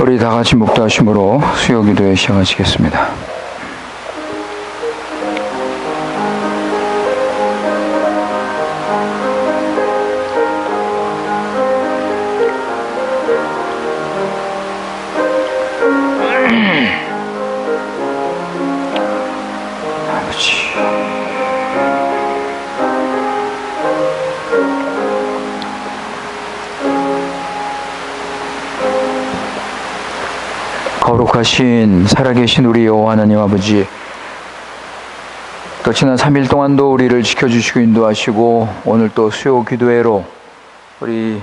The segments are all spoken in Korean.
우리 다 같이 묵도하심으로 수요 기도에 시작하시겠습니다. 거룩하신 살아계신 우리 여호와 하나님 아버지, 또 지난 3일 동안도 우리를 지켜주시고 인도하시고 오늘 또 수요 기도회로 우리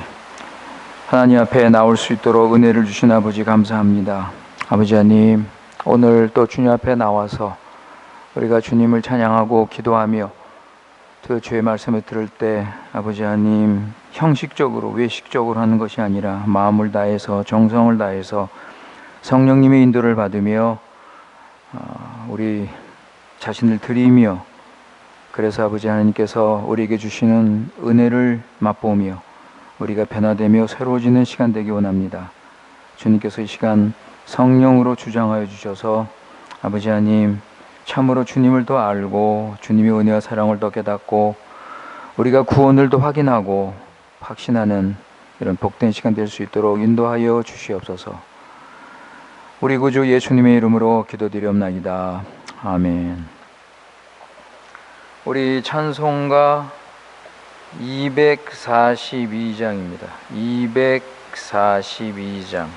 하나님 앞에 나올 수 있도록 은혜를 주신 아버지 감사합니다. 아버지 하나님, 오늘 또 주님 앞에 나와서 우리가 주님을 찬양하고 기도하며 그 주의 말씀을 들을 때 아버지 하나님, 형식적으로 외식적으로 하는 것이 아니라 마음을 다해서 정성을 다해서 성령님의 인도를 받으며 우리 자신을 드리며, 그래서 아버지 하나님께서 우리에게 주시는 은혜를 맛보며 우리가 변화되며 새로워지는 시간 되기 원합니다. 주님께서 이 시간 성령으로 주장하여 주셔서 아버지 하나님, 참으로 주님을 더 알고 주님의 은혜와 사랑을 더 깨닫고 우리가 구원을 더 확인하고 확신하는 이런 복된 시간 될 수 있도록 인도하여 주시옵소서. 우리 구주 예수님의 이름으로 기도드리옵나이다. 아멘. 우리 찬송가 242장입니다. 242장.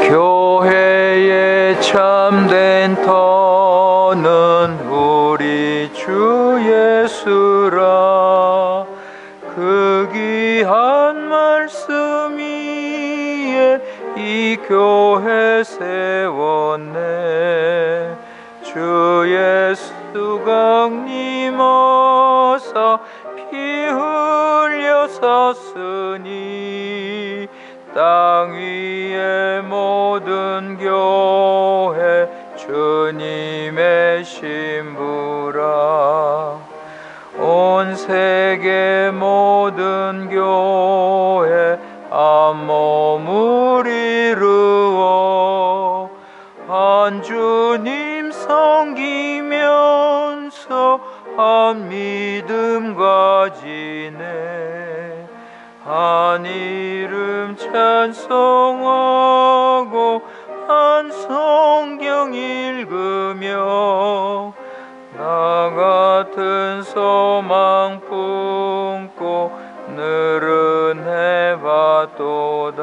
교회의 참된 터는 우리 주 예수라. 그 귀한 말씀 위에 이 교회 세웠네. 주 예수 강림하사 피 흘려 샀으니 땅 위의 모든 교회 주님의 신부라. 온 세계 모든 교회 한 몸을 이루어 한 주님 섬기면서 한 믿음 가지네. 한 이름 찬송하고 한 성경 읽으며 나 같은 소망 품고 늘은 해봤도다.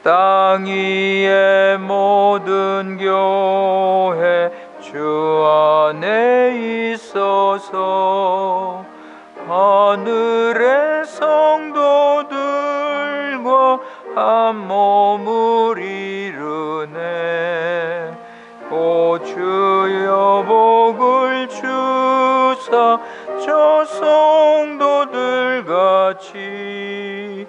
땅 위의 모든 교회 주 안에 있어서 하늘의 성도들과 한 몸을 이루네. 오 주여 복을 주사 저 성도들 같이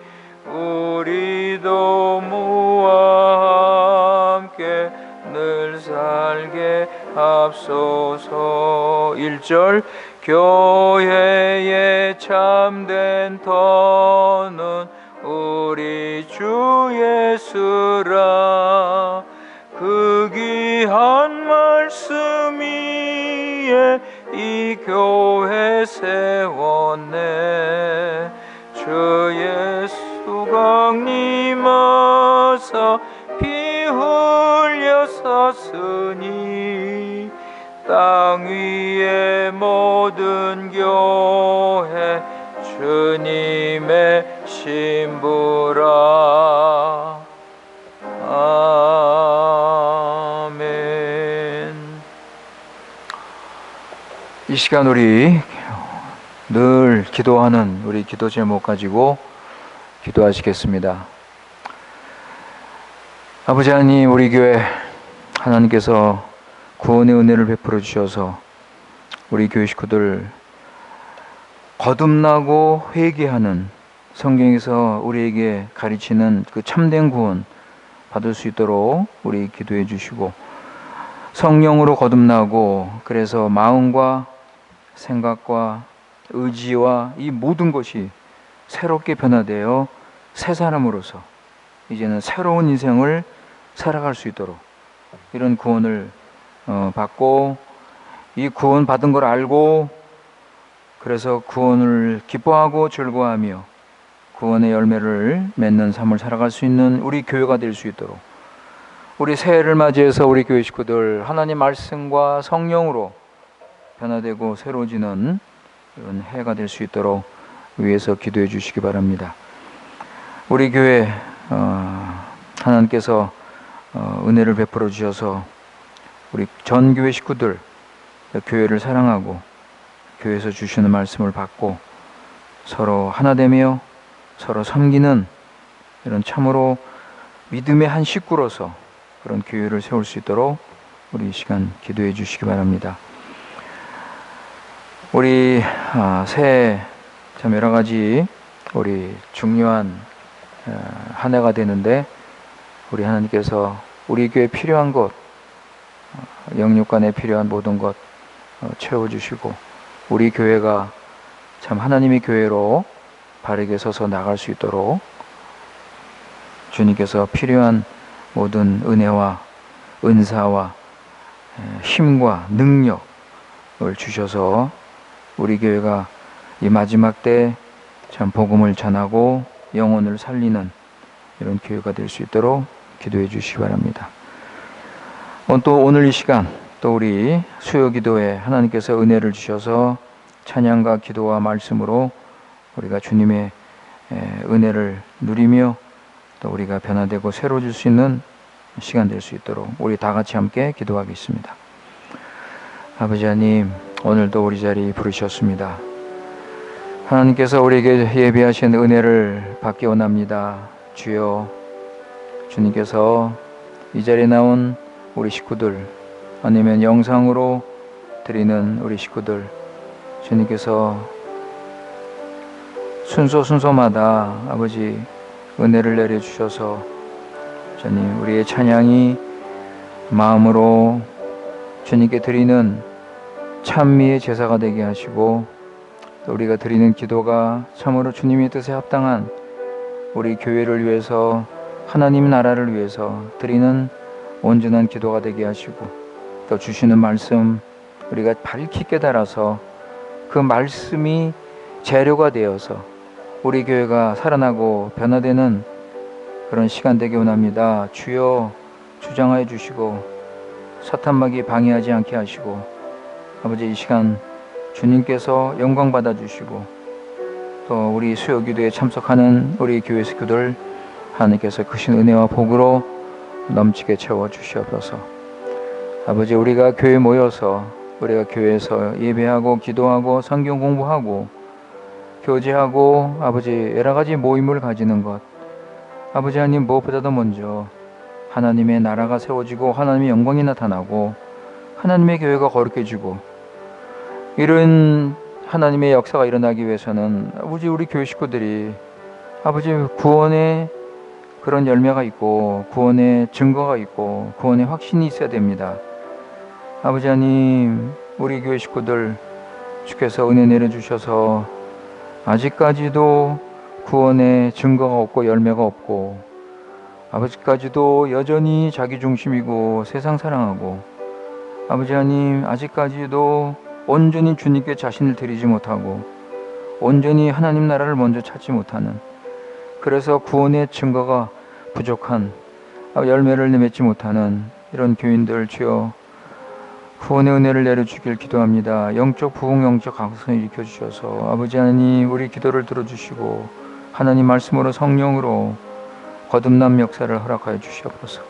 우리도 무와 함께 늘 살게 합소서. 1절. 교회의 참된 터는 우리 주 예수라. 그 귀한 말씀 위에 이 교회 세웠네. 주 예수 강림하사 피 흘려 샀으니 땅 위의 모든 교회 주님의 신부라. 아멘. 이 시간 우리 늘 기도하는 우리 기도 제목 가지고 기도하시겠습니다. 아버지 하나님, 우리 교회 하나님께서 구원의 은혜를 베풀어 주셔서 우리 교회 식구들 거듭나고 회개하는, 성경에서 우리에게 가르치는 그 참된 구원, 받을 수 있도록 우리 기도해 주시고, 성령으로 거듭나고, 그래서 마음과 생각과 의지와 이 모든 것이 새롭게 변화되어 새 사람으로서 이제는 새로운 인생을 살아갈 수 있도록 이런 구원을 받고, 이 구원 받은 걸 알고, 그래서 구원을 기뻐하고 즐거워하며 구원의 열매를 맺는 삶을 살아갈 수 있는 우리 교회가 될 수 있도록, 우리 새해를 맞이해서 우리 교회 식구들 하나님 말씀과 성령으로 변화되고 새로워지는 이런 해가 될 수 있도록 위에서 기도해 주시기 바랍니다. 우리 교회 하나님께서 은혜를 베풀어 주셔서 우리 전 교회 식구들 교회를 사랑하고 교회에서 주시는 말씀을 받고 서로 하나 되며 서로 섬기는 이런 참으로 믿음의 한 식구로서 그런 교회를 세울 수 있도록 우리 이 시간 기도해 주시기 바랍니다. 우리 새해 참 여러 가지 우리 중요한 한 해가 되는데, 우리 하나님께서 우리 교회에 필요한 것, 영육간에 필요한 모든 것 채워주시고, 우리 교회가 참 하나님의 교회로 바르게 서서 나갈 수 있도록 주님께서 필요한 모든 은혜와 은사와 힘과 능력을 주셔서 우리 교회가 이 마지막 때 참 복음을 전하고 영혼을 살리는 이런 교회가 될 수 있도록 기도해 주시기 바랍니다. 또 오늘 이 시간 또 우리 수요 기도에 하나님께서 은혜를 주셔서 찬양과 기도와 말씀으로 우리가 주님의 은혜를 누리며 또 우리가 변화되고 새로워질 수 있는 시간 될 수 있도록 우리 다 같이 함께 기도하겠습니다. 아버지 하나님, 오늘도 우리 자리 부르셨습니다. 하나님께서 우리에게 예비하신 은혜를 받기 원합니다. 주여, 주님께서 이 자리에 나온 우리 식구들, 아니면 영상으로 드리는 우리 식구들, 주님께서 순서마다 아버지 은혜를 내려주셔서 주님, 우리의 찬양이 마음으로 주님께 드리는 찬미의 제사가 되게 하시고, 또 우리가 드리는 기도가 참으로 주님의 뜻에 합당한 우리 교회를 위해서, 하나님 나라를 위해서 드리는 온전한 기도가 되게 하시고, 또 주시는 말씀 우리가 밝히 깨달아서 그 말씀이 재료가 되어서 우리 교회가 살아나고 변화되는 그런 시간 되게 원합니다. 주여, 주장하여 주시고 사탄막이 방해하지 않게 하시고, 아버지 이 시간 주님께서 영광 받아 주시고, 또 우리 수요 기도에 참석하는 우리 교회 식구들 하나님께서 크신 은혜와 복으로 넘치게 채워 주시옵소서. 아버지, 우리가 교회에 모여서 우리가 교회에서 예배하고 기도하고 성경 공부하고 교제하고 아버지 여러 가지 모임을 가지는 것, 아버지 하나님, 무엇보다도 먼저 하나님의 나라가 세워지고 하나님의 영광이 나타나고 하나님의 교회가 거룩해지고, 이런 하나님의 역사가 일어나기 위해서는 아버지 우리 교회 식구들이 아버지 구원의 그런 열매가 있고 구원의 증거가 있고 구원의 확신이 있어야 됩니다. 아버지 하나님, 우리 교회 식구들 주께서 은혜 내려주셔서 아직까지도 구원의 증거가 없고 열매가 없고, 아버지까지도 여전히 자기 중심이고 세상 사랑하고, 아버지 하나님 아직까지도 온전히 주님께 자신을 드리지 못하고 온전히 하나님 나라를 먼저 찾지 못하는, 그래서 구원의 증거가 부족한, 열매를 맺지 못하는 이런 교인들, 주여 구원의 은혜를 내려주길 기도합니다. 영적 부흥, 영적 각성을 일으켜주셔서 아버지 하나님 우리 기도를 들어주시고 하나님 말씀으로 성령으로 거듭남 역사를 허락하여 주시옵소서.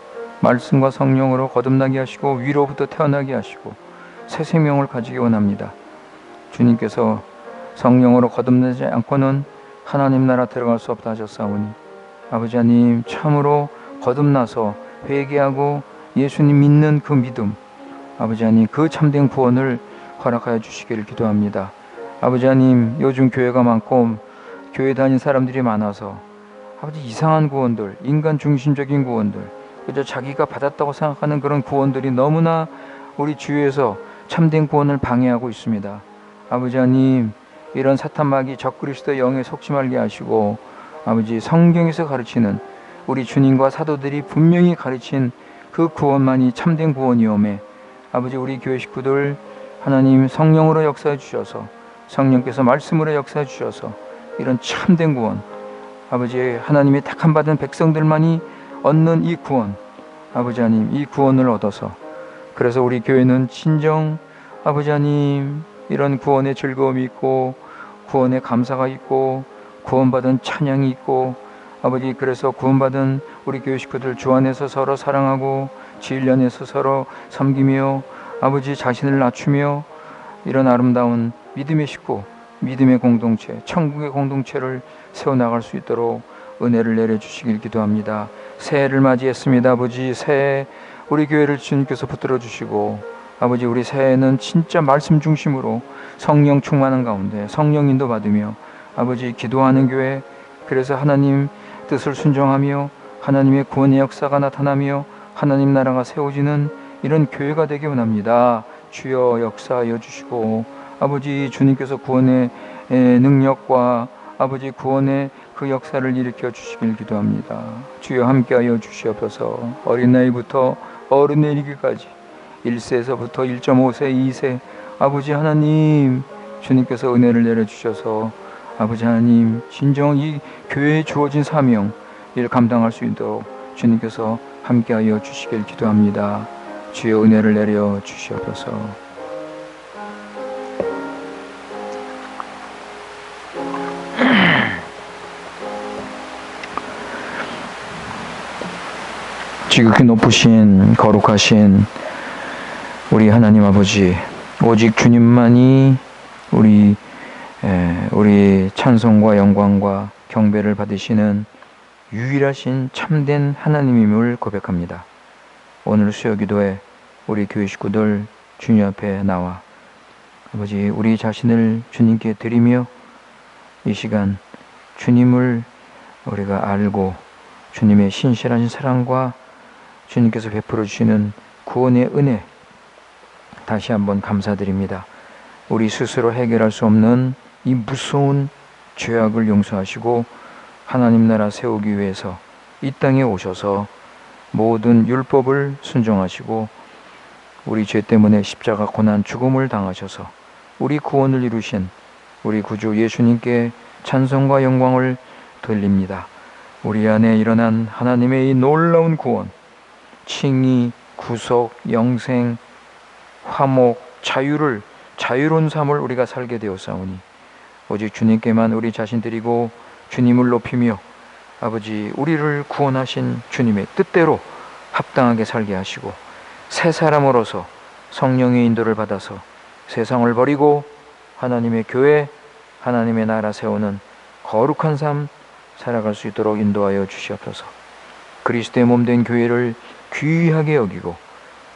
말씀과 성령으로 거듭나게 하시고 위로부터 태어나게 하시고 새 생명을 가지기 원합니다. 주님께서 성령으로 거듭나지 않고는 하나님 나라 들어갈 수 없다 하셨사오니, 아버지 하나님 참으로 거듭나서 회개하고 예수님 믿는 그 믿음, 아버지 하나님 그 참된 구원을 허락하여 주시기를 기도합니다. 아버지 하나님, 요즘 교회가 많고 교회 다닌 사람들이 많아서 아버지 이상한 구원들, 인간 중심적인 구원들, 그저 자기가 받았다고 생각하는 그런 구원들이 너무나 우리 주위에서 참된 구원을 방해하고 있습니다. 아버지 하나님, 이런 사탄마귀 적그리스도 영에 속지 말게 하시고, 아버지 성경에서 가르치는 우리 주님과 사도들이 분명히 가르친 그 구원만이 참된 구원이오매, 아버지 우리 교회 식구들 하나님 성령으로 역사해 주셔서, 성령께서 말씀으로 역사해 주셔서 이런 참된 구원, 아버지 하나님의 택함 받은 백성들만이 얻는 이 구원, 아버지 하나님 이 구원을 얻어서, 그래서 우리 교회는 진정 아버지 하나님 이런 구원의 즐거움이 있고, 구원의 감사가 있고, 구원받은 찬양이 있고, 아버지 그래서 구원받은 우리 교회 식구들 주 안에서 서로 사랑하고 진리 안에서 서로 섬기며 아버지 자신을 낮추며 이런 아름다운 믿음의 식구, 믿음의 공동체, 천국의 공동체를 세워나갈 수 있도록 은혜를 내려주시길 기도합니다. 새해를 맞이했습니다. 아버지 새해 우리 교회를 주님께서 붙들어 주시고, 아버지 우리 새해는 진짜 말씀 중심으로 성령 충만한 가운데 성령 인도 받으며 아버지 기도하는 교회, 그래서 하나님 뜻을 순종하며 하나님의 구원의 역사가 나타나며 하나님 나라가 세워지는 이런 교회가 되기 원합니다. 주여 역사하여 주시고, 아버지 주님께서 구원의 능력과 아버지 구원의 그 역사를 일으켜 주시길 기도합니다. 주여 함께하여 주시옵소서. 어린 나이부터 어른에 이르기까지 1세에서부터 1.5세, 2세 아버지 하나님 주님께서 은혜를 내려주셔서 아버지 하나님 진정 이 교회에 주어진 사명 이를 감당할 수 있도록 주님께서 함께하여 주시길 기도합니다. 주여 은혜를 내려 주시옵소서. 지극히 높으신 거룩하신 우리 하나님 아버지, 오직 주님만이 우리 찬송과 영광과 경배를 받으시는 유일하신 참된 하나님임을 고백합니다. 오늘 수요기도에 우리 교회 식구들 주님 앞에 나와 아버지 우리 자신을 주님께 드리며 이 시간 주님을 우리가 알고 주님의 신실하신 사랑과 주님께서 베풀어 주시는 구원의 은혜 다시 한번 감사드립니다. 우리 스스로 해결할 수 없는 이 무서운 죄악을 용서하시고 하나님 나라 세우기 위해서 이 땅에 오셔서 모든 율법을 순종하시고 우리 죄 때문에 십자가 고난 죽음을 당하셔서 우리 구원을 이루신 우리 구주 예수님께 찬송과 영광을 돌립니다. 우리 안에 일어난 하나님의 이 놀라운 구원, 칭의, 구속, 영생, 화목, 자유로운 삶을 우리가 살게 되었사오니 오직 주님께만 우리 자신 드리고 주님을 높이며 아버지 우리를 구원하신 주님의 뜻대로 합당하게 살게 하시고 새 사람으로서 성령의 인도를 받아서 세상을 버리고 하나님의 교회, 하나님의 나라 세우는 거룩한 삶 살아갈 수 있도록 인도하여 주시옵소서. 그리스도의 몸된 교회를 귀하게 여기고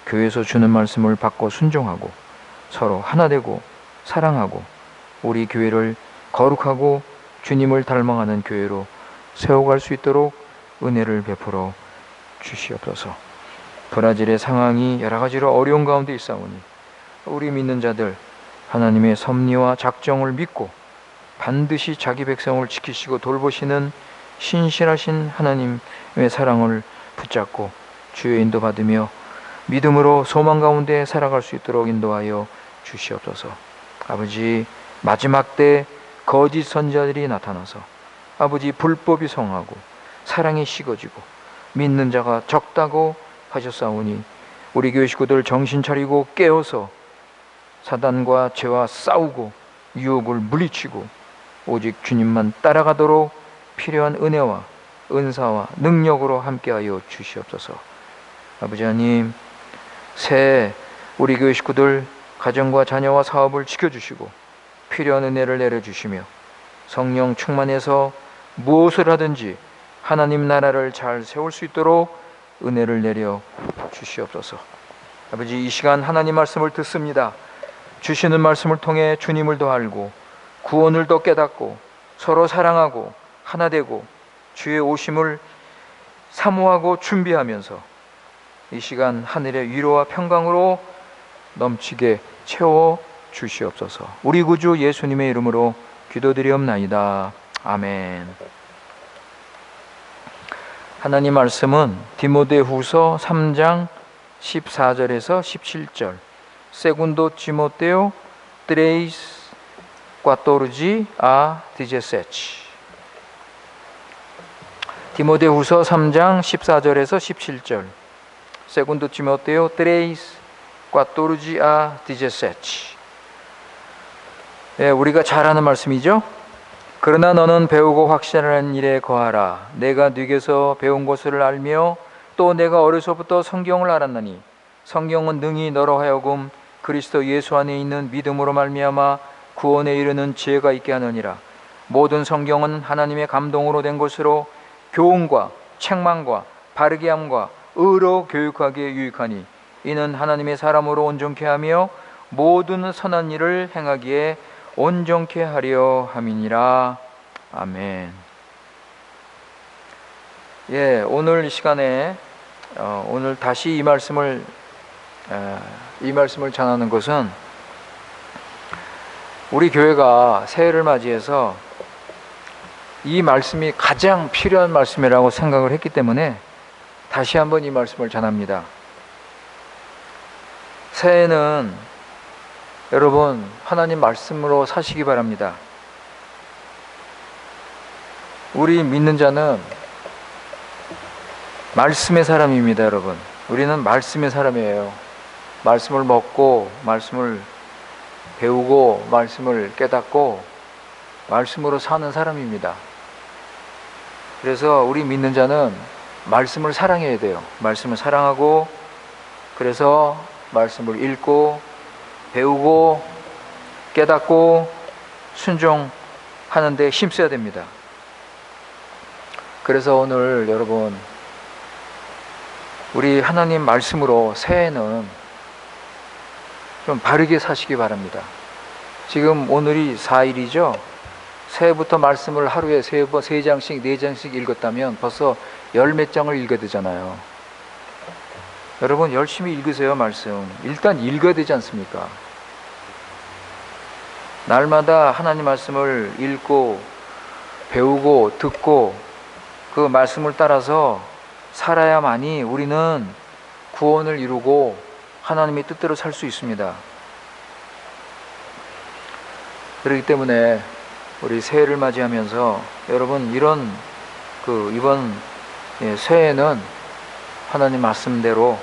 교회에서 주는 말씀을 받고 순종하고 서로 하나 되고 사랑하고 우리 교회를 거룩하고 주님을 닮아가는 교회로 세워갈 수 있도록 은혜를 베풀어 주시옵소서. 브라질의 상황이 여러 가지로 어려운 가운데 있사오니 우리 믿는 자들 하나님의 섭리와 작정을 믿고 반드시 자기 백성을 지키시고 돌보시는 신실하신 하나님의 사랑을 붙잡고 주의 인도 받으며 믿음으로 소망 가운데 살아갈 수 있도록 인도하여 주시옵소서. 아버지 마지막 때 거짓 선지자들이 나타나서 아버지 불법이 성하고 사랑이 식어지고 믿는 자가 적다고 하셨사오니 우리 교회 식구들 정신 차리고 깨어서 사단과 죄와 싸우고 유혹을 물리치고 오직 주님만 따라가도록 필요한 은혜와 은사와 능력으로 함께하여 주시옵소서. 아버지 하나님 새해 우리 교회 식구들 가정과 자녀와 사업을 지켜주시고 필요한 은혜를 내려주시며 성령 충만해서 무엇을 하든지 하나님 나라를 잘 세울 수 있도록 은혜를 내려 주시옵소서. 아버지 이 시간 하나님 말씀을 듣습니다. 주시는 말씀을 통해 주님을 더 알고 구원을 더 깨닫고 서로 사랑하고 하나 되고 주의 오심을 사모하고 준비하면서 이 시간 하늘의 위로와 평강으로 넘치게 채워 주시옵소서. 우리 구주 예수님의 이름으로 기도드리옵나이다. 아멘. 하나님 말씀은 디모데후서 3장 14절에서 17절. 세군도 디모테오 트레이스 꽈토르지 아 디제세치. 디모데후서 3장 14절에서 17절. 세군도 디모테오 트레이스 꽈토르지 아 디제세치. 예, 우리가 잘 아는 말씀이죠. 그러나 너는 배우고 확신하는 일에 거하라. 내가 네게서 배운 것을 알며 또 내가 어려서부터 성경을 알았나니 성경은 능히 너로 하여금 그리스도 예수 안에 있는 믿음으로 말미암아 구원에 이르는 지혜가 있게 하느니라. 모든 성경은 하나님의 감동으로 된 것으로 교훈과 책망과 바르게 함과 의로 교육하기에 유익하니 이는 하나님의 사람으로 온전케 하며 모든 선한 일을 행하기에 온전케 하려 함이니라. 아멘. 예, 오늘 이 시간에 오늘 다시 이 말씀을 전하는 것은 우리 교회가 새해를 맞이해서 이 말씀이 가장 필요한 말씀이라고 생각을 했기 때문에 다시 한번 이 말씀을 전합니다. 새해는 여러분 하나님 말씀으로 사시기 바랍니다. 우리 믿는 자는 말씀의 사람입니다. 여러분, 우리는 말씀의 사람이에요. 말씀을 먹고 말씀을 배우고 말씀을 깨닫고 말씀으로 사는 사람입니다. 그래서 우리 믿는 자는 말씀을 사랑해야 돼요. 말씀을 사랑하고, 그래서 말씀을 읽고 배우고 깨닫고 순종하는 데 힘써야 됩니다. 그래서 오늘 여러분 우리 하나님 말씀으로 새해는 좀 바르게 사시기 바랍니다. 지금 오늘이 4일이죠. 새해부터 말씀을 하루에 3장씩 4장씩 읽었다면 벌써 열 몇 장을 읽어야 되잖아요. 여러분 열심히 읽으세요. 말씀 일단 읽어야 되지 않습니까? 날마다 하나님 말씀을 읽고 배우고 듣고 그 말씀을 따라서 살아야만이 우리는 구원을 이루고 하나님의 뜻대로 살 수 있습니다. 그렇기 때문에 우리 새해를 맞이하면서 여러분 이런 이번 새해는 하나님 말씀대로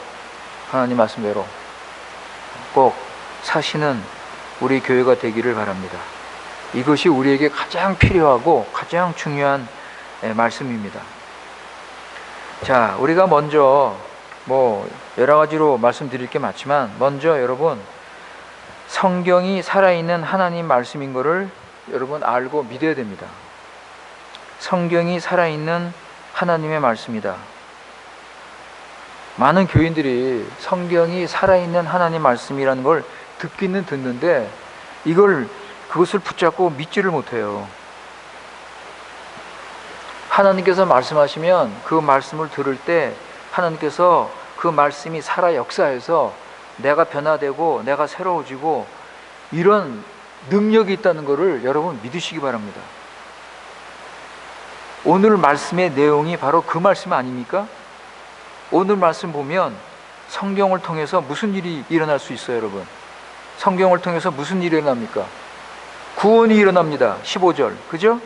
꼭 사시는 우리 교회가 되기를 바랍니다. 이것이 우리에게 가장 필요하고 가장 중요한 말씀입니다. 자, 우리가 먼저 여러 가지로 말씀드릴 게 많지만 먼저 여러분 성경이 살아있는 하나님 말씀인 것을 여러분 알고 믿어야 됩니다. 성경이 살아있는 하나님의 말씀이다. 많은 교인들이 성경이 살아있는 하나님 말씀이라는 걸 듣기는 듣는데 그것을 붙잡고 믿지를 못해요. 하나님께서 말씀하시면 그 말씀을 들을 때 하나님께서 그 말씀이 살아 역사해서 내가 변화되고 내가 새로워지고 이런 능력이 있다는 것을 여러분 믿으시기 바랍니다. 오늘 말씀의 내용이 바로 그 말씀 아닙니까? 오늘 말씀 보면 성경을 통해서 무슨 일이 일어날 수 있어요, 여러분? 성경을 통해서 무슨 일이 일어납니까? 구원이 일어납니다. 15절, 그죠?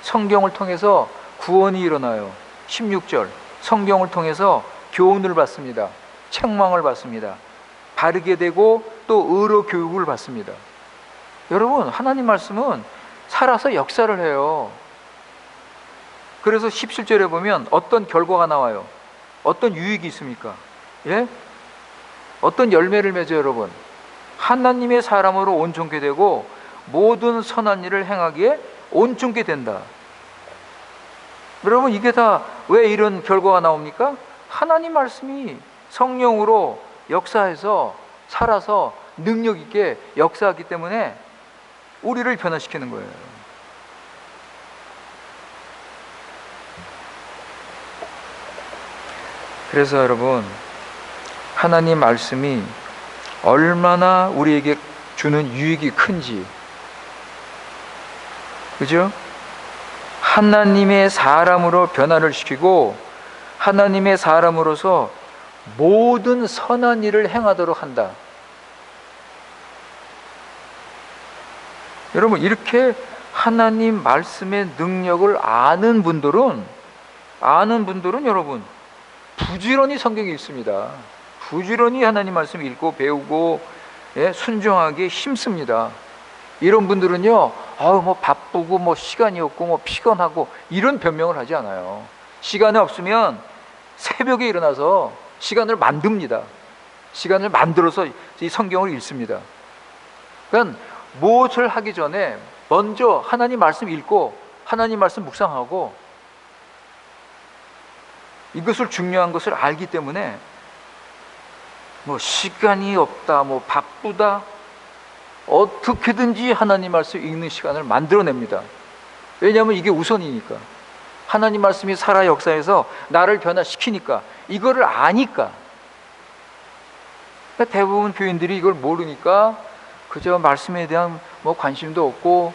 성경을 통해서 구원이 일어나요. 16절, 성경을 통해서 교훈을 받습니다. 책망을 받습니다. 바르게 되고 또 의로 교육을 받습니다. 여러분, 하나님 말씀은 살아서 역사를 해요. 그래서 17절에 보면 어떤 결과가 나와요? 어떤 유익이 있습니까? 예? 어떤 열매를 맺어요, 여러분? 하나님의 사람으로 온전케 되고 모든 선한 일을 행하기에 온전케 된다. 여러분, 이게 다 왜 이런 결과가 나옵니까? 하나님 말씀이 성령으로 역사해서 살아서 능력 있게 역사하기 때문에 우리를 변화시키는 거예요. 그래서 여러분, 하나님 말씀이 얼마나 우리에게 주는 유익이 큰지, 그죠? 하나님의 사람으로 변화를 시키고 하나님의 사람으로서 모든 선한 일을 행하도록 한다. 여러분, 이렇게 하나님 말씀의 능력을 아는 분들은 여러분 부지런히 성경 읽습니다. 부지런히 하나님 말씀 읽고 배우고 순종하기에 힘씁니다. 이런 분들은요, 뭐 바쁘고 뭐 시간이 없고 뭐 피곤하고 이런 변명을 하지 않아요. 시간이 없으면 새벽에 일어나서 시간을 만듭니다. 시간을 만들어서 이 성경을 읽습니다. 그러니까 무엇을 하기 전에 먼저 하나님 말씀 읽고 하나님 말씀 묵상하고, 이것을 중요한 것을 알기 때문에 뭐 시간이 없다, 뭐 바쁘다, 어떻게든지 하나님 말씀 읽는 시간을 만들어냅니다. 왜냐하면 이게 우선이니까. 하나님 말씀이 살아 역사에서 나를 변화시키니까, 이거를 아니까. 그러니까 대부분 교인들이 이걸 모르니까 그저 말씀에 대한 뭐 관심도 없고,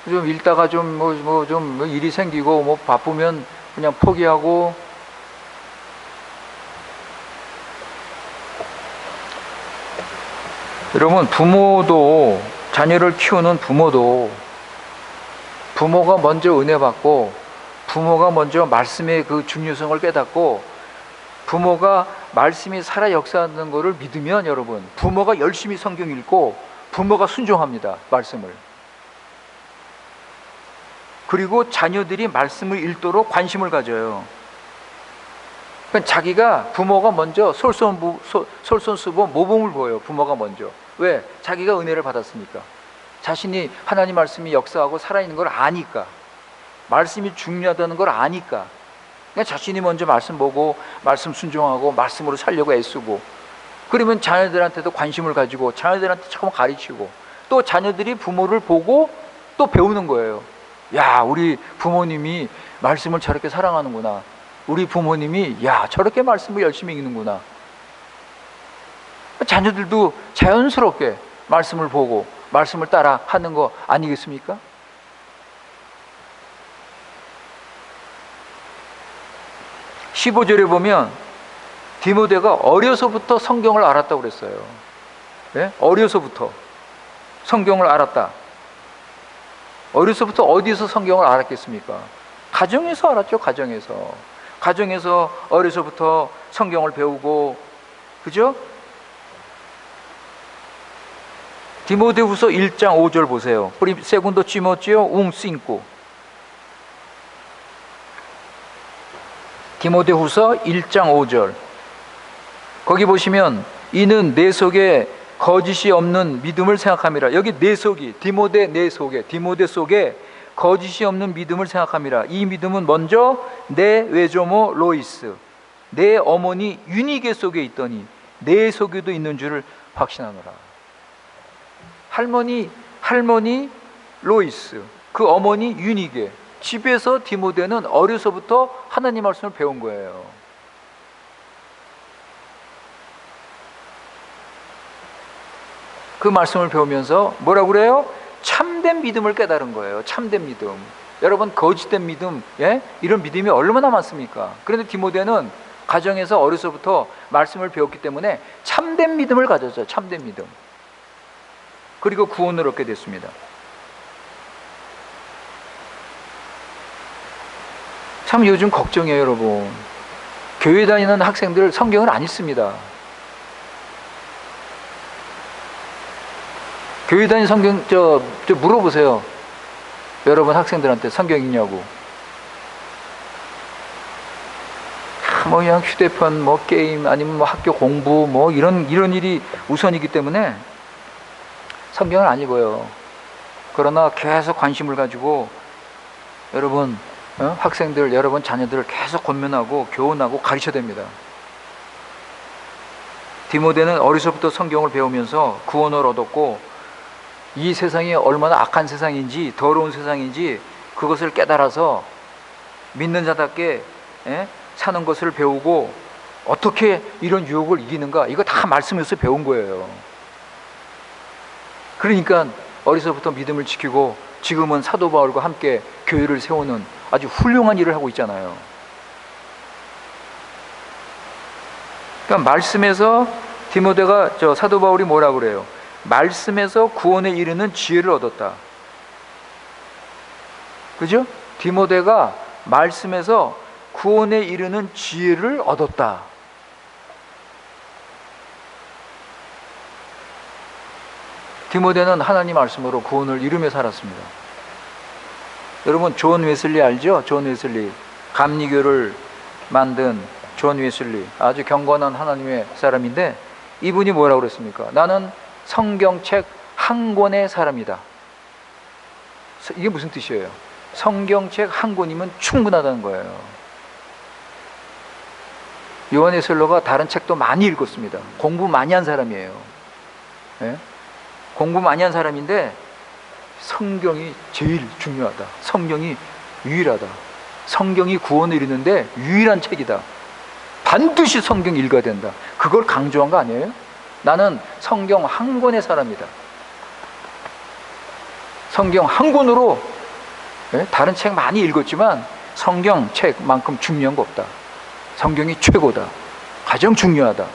좀 읽다가 좀 일이 생기고 뭐 바쁘면 그냥 포기하고. 여러분, 부모도, 자녀를 키우는 부모도, 부모가 먼저 은혜 받고 부모가 먼저 말씀의 그 중요성을 깨닫고 부모가 말씀이 살아 역사하는 것을 믿으면, 여러분, 부모가 열심히 성경 읽고 부모가 순종합니다. 말씀을. 그리고 자녀들이 말씀을 읽도록 관심을 가져요. 그러니까 자기가, 부모가 먼저 솔선수범 모범을 보여요. 부모가 먼저. 왜? 자기가 은혜를 받았으니까. 자신이 하나님 말씀이 역사하고 살아있는 걸 아니까. 말씀이 중요하다는 걸 아니까. 그러니까 자신이 먼저 말씀 보고 말씀 순종하고 말씀으로 살려고 애쓰고, 그러면 자녀들한테도 관심을 가지고 자녀들한테 조금 가르치고, 또 자녀들이 부모를 보고 또 배우는 거예요. 야, 우리 부모님이 말씀을 저렇게 사랑하는구나. 우리 부모님이 저렇게 말씀을 열심히 읽는구나. 자녀들도 자연스럽게 말씀을 보고 말씀을 따라 하는 거 아니겠습니까? (15절에) 보면 디모데가 어려서부터 성경을 알았다고 그랬어요. 네? 어려서부터 성경을 알았다. 어려서부터 어디서 성경을 알았겠습니까? 가정에서 알았죠. 가정에서 어려서부터 성경을 배우고, 그죠? 디모데후서 1장 5절 보세요. Segundo Timoteo 1:5. 디모데후서 1장 5절. 거기 보시면 이는 내 속에 거짓이 없는 믿음을 생각함이라. 여기 내 속이, 디모데 속에 거짓이 없는 믿음을 생각함이라. 이 믿음은 먼저 내 외조모 로이스, 내 어머니 유니게 속에 있더니 내 속에도 있는 줄을 확신하노라. 할머니 로이스, 그 어머니 유니게, 집에서 디모데는 어려서부터 하나님 말씀을 배운 거예요. 그 말씀을 배우면서 뭐라고 그래요? 참된 믿음을 깨달은 거예요. 참된 믿음. 여러분, 거짓된 믿음, 이런 믿음이 얼마나 많습니까? 그런데 디모데는 가정에서 어려서부터 말씀을 배웠기 때문에 참된 믿음을 가졌어요. 참된 믿음. 그리고 구원을 얻게 됐습니다. 참 요즘 걱정이에요, 여러분. 교회 다니는 학생들 성경을 안 읽습니다. 교회 다니는 성경 저 물어보세요. 여러분 학생들한테 성경 읽냐고. 뭐 그냥 휴대폰, 뭐 게임, 아니면 뭐 학교 공부, 뭐 이런 일이 우선이기 때문에 성경을 안 읽어요. 그러나 계속 관심을 가지고 여러분 학생들, 여러분 자녀들을 계속 권면하고 교훈하고 가르쳐야 됩니다. 디모데는 어려서부터 성경을 배우면서 구원을 얻었고, 이 세상이 얼마나 악한 세상인지 더러운 세상인지 그것을 깨달아서 믿는 자답게 사는 것을 배우고 어떻게 이런 유혹을 이기는가? 이거 다 말씀에서 배운 거예요. 그러니까 어려서부터 믿음을 지키고 지금은 사도 바울과 함께 교회를 세우는 아주 훌륭한 일을 하고 있잖아요. 그러니까 말씀에서 디모데가 사도 바울이 뭐라고 그래요? 말씀에서 구원에 이르는 지혜를 얻었다. 그죠? 디모데가 말씀에서 구원에 이르는 지혜를 얻었다. 디모데는 하나님 말씀으로 구원을 이루며 살았습니다. 여러분 존 웨슬리 알죠? 존 웨슬리, 감리교를 만든 존 웨슬리, 아주 경건한 하나님의 사람인데 이분이 뭐라고 그랬습니까? 나는 성경책 한 권의 사람이다. 이게 무슨 뜻이에요? 성경책 한 권이면 충분하다는 거예요. 요한 웨슬러가 다른 책도 많이 읽었습니다. 공부 많이 한 사람이에요. 네? 공부 많이 한 사람인데 성경이 제일 중요하다. 성경이 유일하다. 성경이 구원을 이루는데 유일한 책이다. 반드시 성경 읽어야 된다. 그걸 강조한 거 아니에요? 나는 성경 한 권의 사람이다. 성경 한 권으로, 다른 책 많이 읽었지만 성경 책만큼 중요한 거 없다. 성경이 최고다. 가장 중요하다.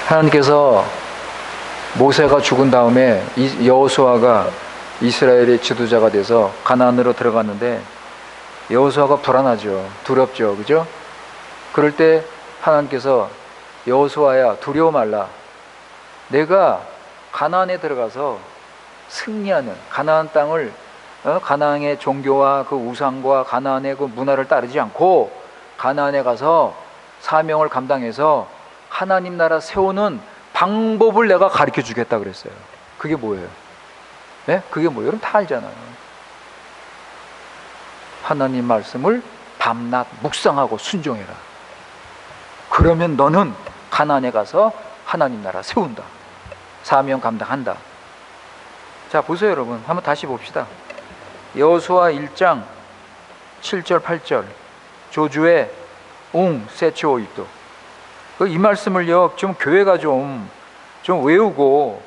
하나님께서 모세가 죽은 다음에 여호수아가 이스라엘의 지도자가 돼서 가나안으로 들어갔는데 여호수아가 불안하죠. 두렵죠. 그죠? 그럴 때 하나님께서 여호수아야 두려워 말라. 내가 가나안에 들어가서 승리하는 가나안 땅을 가나안의 종교와 그 우상과 가나안의 그 문화를 따르지 않고 가나안에 가서 사명을 감당해서 하나님 나라 세우는 방법을 내가 가르쳐 주겠다 그랬어요. 그게 뭐예요? 네? 그게 뭐예요? 여러분 다 알잖아요. 하나님 말씀을 밤낮 묵상하고 순종해라. 그러면 너는 가나안에 가서 하나님 나라 세운다. 사명 감당한다. 자, 보세요 여러분. 한번 다시 봅시다. 여호수아 1장 7절 8절 조주의 세치오이또. 이 말씀을요 좀 교회가 좀 외우고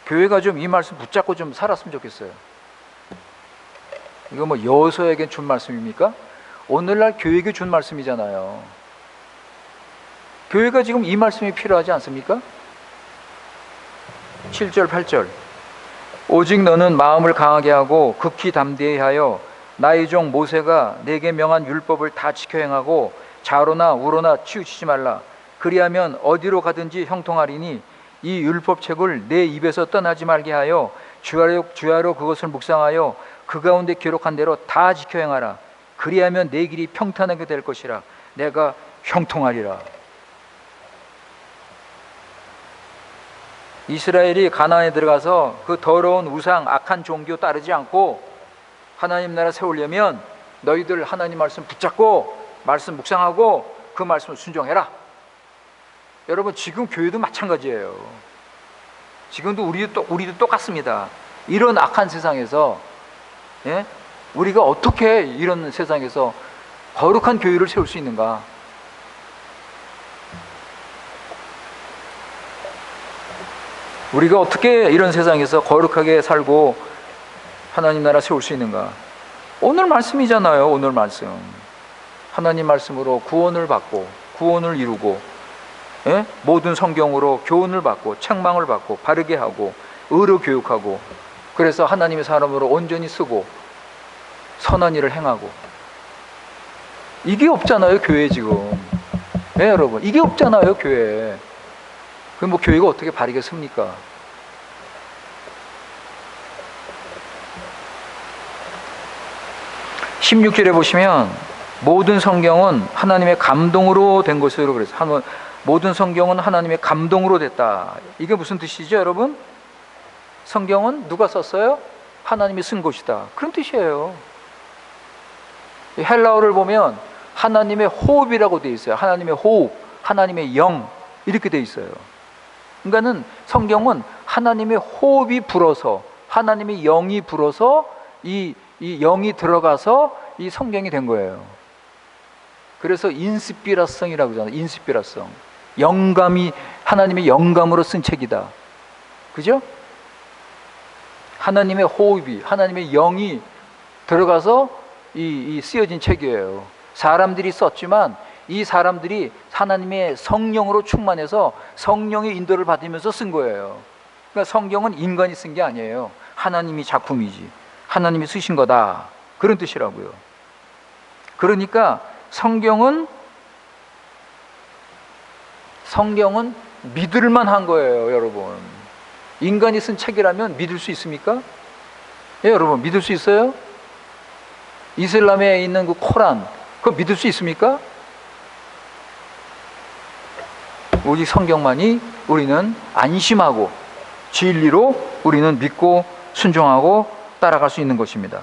교회가 좀 이 말씀 붙잡고 좀 살았으면 좋겠어요. 이거 뭐 여호수아에게 준 말씀입니까? 오늘날 교회에게 준 말씀이잖아요. 교회가 지금 이 말씀이 필요하지 않습니까? 7절 8절 오직 너는 마음을 강하게 하고 극히 담대히 하여 나의 종 모세가 내게 명한 율법을 다 지켜 행하고 좌로나 우로나 치우치지 말라. 그리하면 어디로 가든지 형통하리니 이 율법책을 내 입에서 떠나지 말게 하여 주야로 그것을 묵상하여 그 가운데 기록한 대로 다 지켜 행하라. 그리하면 내 길이 평탄하게 될 것이라. 내가 형통하리라. 이스라엘이 가나안에 들어가서 그 더러운 우상 악한 종교 따르지 않고 하나님 나라 세우려면 너희들 하나님 말씀 붙잡고 말씀 묵상하고 그 말씀을 순종해라. 여러분 지금 교회도 마찬가지예요. 지금도 우리도 똑같습니다. 이런 악한 세상에서 우리가 어떻게 이런 세상에서 거룩한 교회를 세울 수 있는가? 우리가 어떻게 이런 세상에서 거룩하게 살고 하나님 나라 세울 수 있는가? 오늘 말씀이잖아요. 오늘 말씀. 하나님 말씀으로 구원을 받고 구원을 이루고 모든 성경으로 교훈을 받고 책망을 받고 바르게 하고 의로 교육하고 그래서 하나님의 사람으로 온전히 쓰고 선한 일을 행하고 이게 없잖아요. 교회 지금. 여러분 이게 없잖아요. 교회. 그럼 뭐 교회가 어떻게 바르게 씁니까? (16절에) 보시면 모든 성경은 하나님의 감동으로 된 것으로 그랬어요. 모든 성경은 하나님의 감동으로 됐다. 이게 무슨 뜻이죠 여러분? 성경은 누가 썼어요? 하나님이 쓴 것이다. 그런 뜻이에요. 헬라어를 보면 하나님의 호흡이라고 되어 있어요. 하나님의 호흡, 하나님의 영 이렇게 되어 있어요. 그러니까는 성경은 하나님의 호흡이 불어서 하나님의 영이 불어서 이 이 영이 들어가서 이 성경이 된 거예요. 그래서 인스피라성이라고 하잖아요. 인스피라성. 영감이, 하나님의 영감으로 쓴 책이다. 그죠? 하나님의 호흡이, 하나님의 영이 들어가서 이 쓰여진 책이에요. 사람들이 썼지만 이 사람들이 하나님의 성령으로 충만해서 성령의 인도를 받으면서 쓴 거예요. 그러니까 성경은 인간이 쓴 게 아니에요. 하나님이 작품이지. 하나님이 쓰신 거다. 그런 뜻이라고요. 그러니까 성경은 믿을만 한 거예요, 여러분. 인간이 쓴 책이라면 믿을 수 있습니까? 예, 여러분, 믿을 수 있어요? 이슬람에 있는 그 코란, 그거 믿을 수 있습니까? 오직 성경만이 우리는 안심하고 진리로 우리는 믿고 순종하고 따라갈 수 있는 것입니다.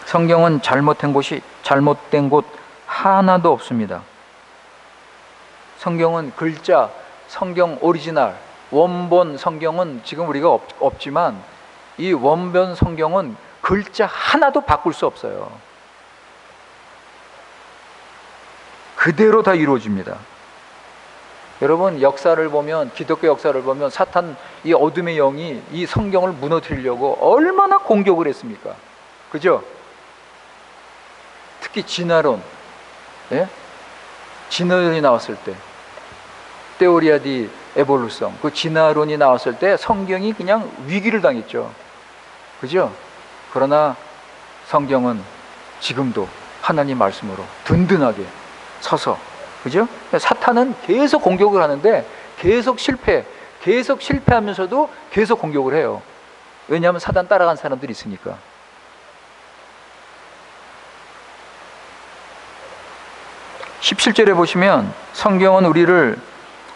성경은 잘못된 곳 하나도 없습니다. 성경은 글자, 성경 오리지널, 원본 성경은 지금 우리가 없지만 이 원본 성경은 글자 하나도 바꿀 수 없어요. 그대로 다 이루어집니다. 여러분, 역사를 보면, 기독교 역사를 보면 사탄, 이 어둠의 영이 이 성경을 무너뜨리려고 얼마나 공격을 했습니까? 그죠? 특히 진화론, 예? 진화론이 나왔을 때, 테오리아 디 에볼루성, 그 진화론이 나왔을 때 성경이 그냥 위기를 당했죠. 그죠? 그러나 성경은 지금도 하나님 말씀으로 든든하게 서서, 그죠? 사탄은 계속 공격을 하는데 계속 실패하면서도 계속 공격을 해요. 왜냐하면 사탄 따라간 사람들이 있으니까. (17절에) 보시면 성경은 우리를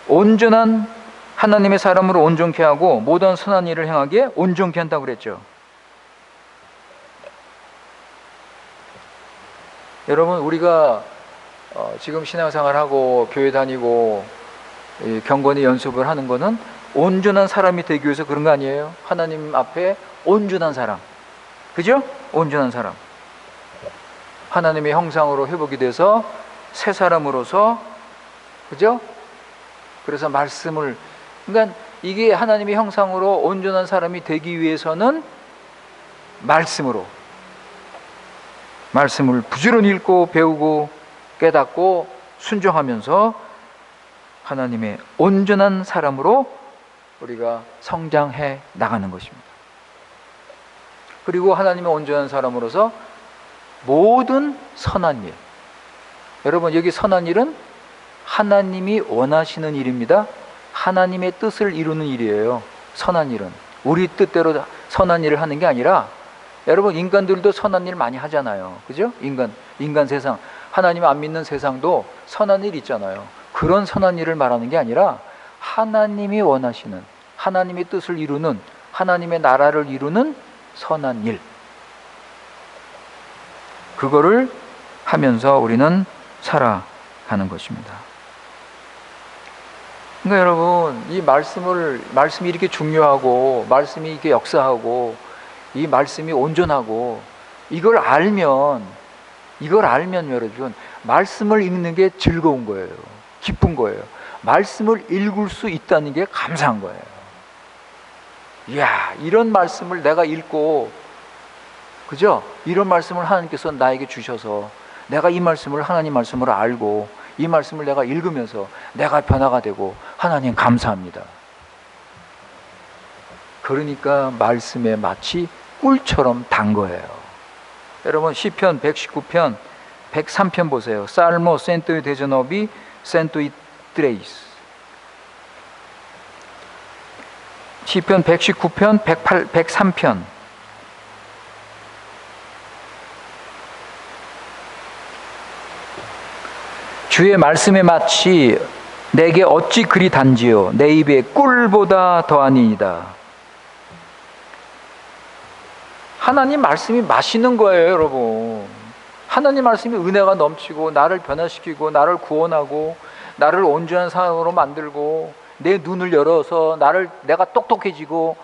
온전한 하나님의 사람으로 온전케 하고 모든 선한 일을 행하게 온전케 한다고 그랬죠. 여러분, 우리가 지금 신앙생활하고 교회 다니고 경건의 연습을 하는 거는 온전한 사람이 되기 위해서 그런 거 아니에요? 하나님 앞에 온전한 사람, 그죠? 온전한 사람, 하나님의 형상으로 회복이 돼서 새 사람으로서, 그죠? 그래서 말씀을, 그러니까 이게 하나님의 형상으로 온전한 사람이 되기 위해서는 말씀을 부지런히 읽고 배우고 깨닫고 순종하면서 하나님의 온전한 사람으로 우리가 성장해 나가는 것입니다. 그리고 하나님의 온전한 사람으로서 모든 선한 일, 여러분, 여기 선한 일은 하나님이 원하시는 일입니다. 하나님의 뜻을 이루는 일이에요. 선한 일은 우리 뜻대로 선한 일을 하는 게 아니라, 여러분, 인간들도 선한 일 많이 하잖아요. 그죠? 인간 세상, 하나님 안 믿는 세상도 선한 일 있잖아요. 그런 선한 일을 말하는 게 아니라 하나님이 원하시는, 하나님의 뜻을 이루는, 하나님의 나라를 이루는 선한 일, 그거를 하면서 우리는 살아가는 것입니다. 그러니까 여러분, 이 말씀이 이렇게 중요하고, 말씀이 이렇게 역사하고, 이 말씀이 온전하고, 이걸 알면 여러분, 말씀을 읽는 게 즐거운 거예요. 기쁜 거예요. 말씀을 읽을 수 있다는 게 감사한 거예요. 이야, 이런 말씀을 내가 읽고, 그죠? 이런 말씀을 하나님께서 나에게 주셔서 내가 이 말씀을 하나님 말씀으로 알고 이 말씀을 내가 읽으면서 내가 변화가 되고, 하나님 감사합니다. 그러니까 말씀에 마치 꿀처럼 단 거예요. 여러분, 시편 119편 103편 보세요. 살모 센토이 데저너비 센토이 트레이스. 시편 119편 103편. 주의 말씀에 마치 내게 어찌 그리 단지요, 내 입에 꿀보다 더하니이다. 하나님 말씀이 맛있는 거예요, 여러분. 하나님 말씀이 은혜가 넘치고 나를 변화시키고 나를 구원하고 나를 온전한 사람으로 만들고 내 눈을 열어서 내가 똑똑해지고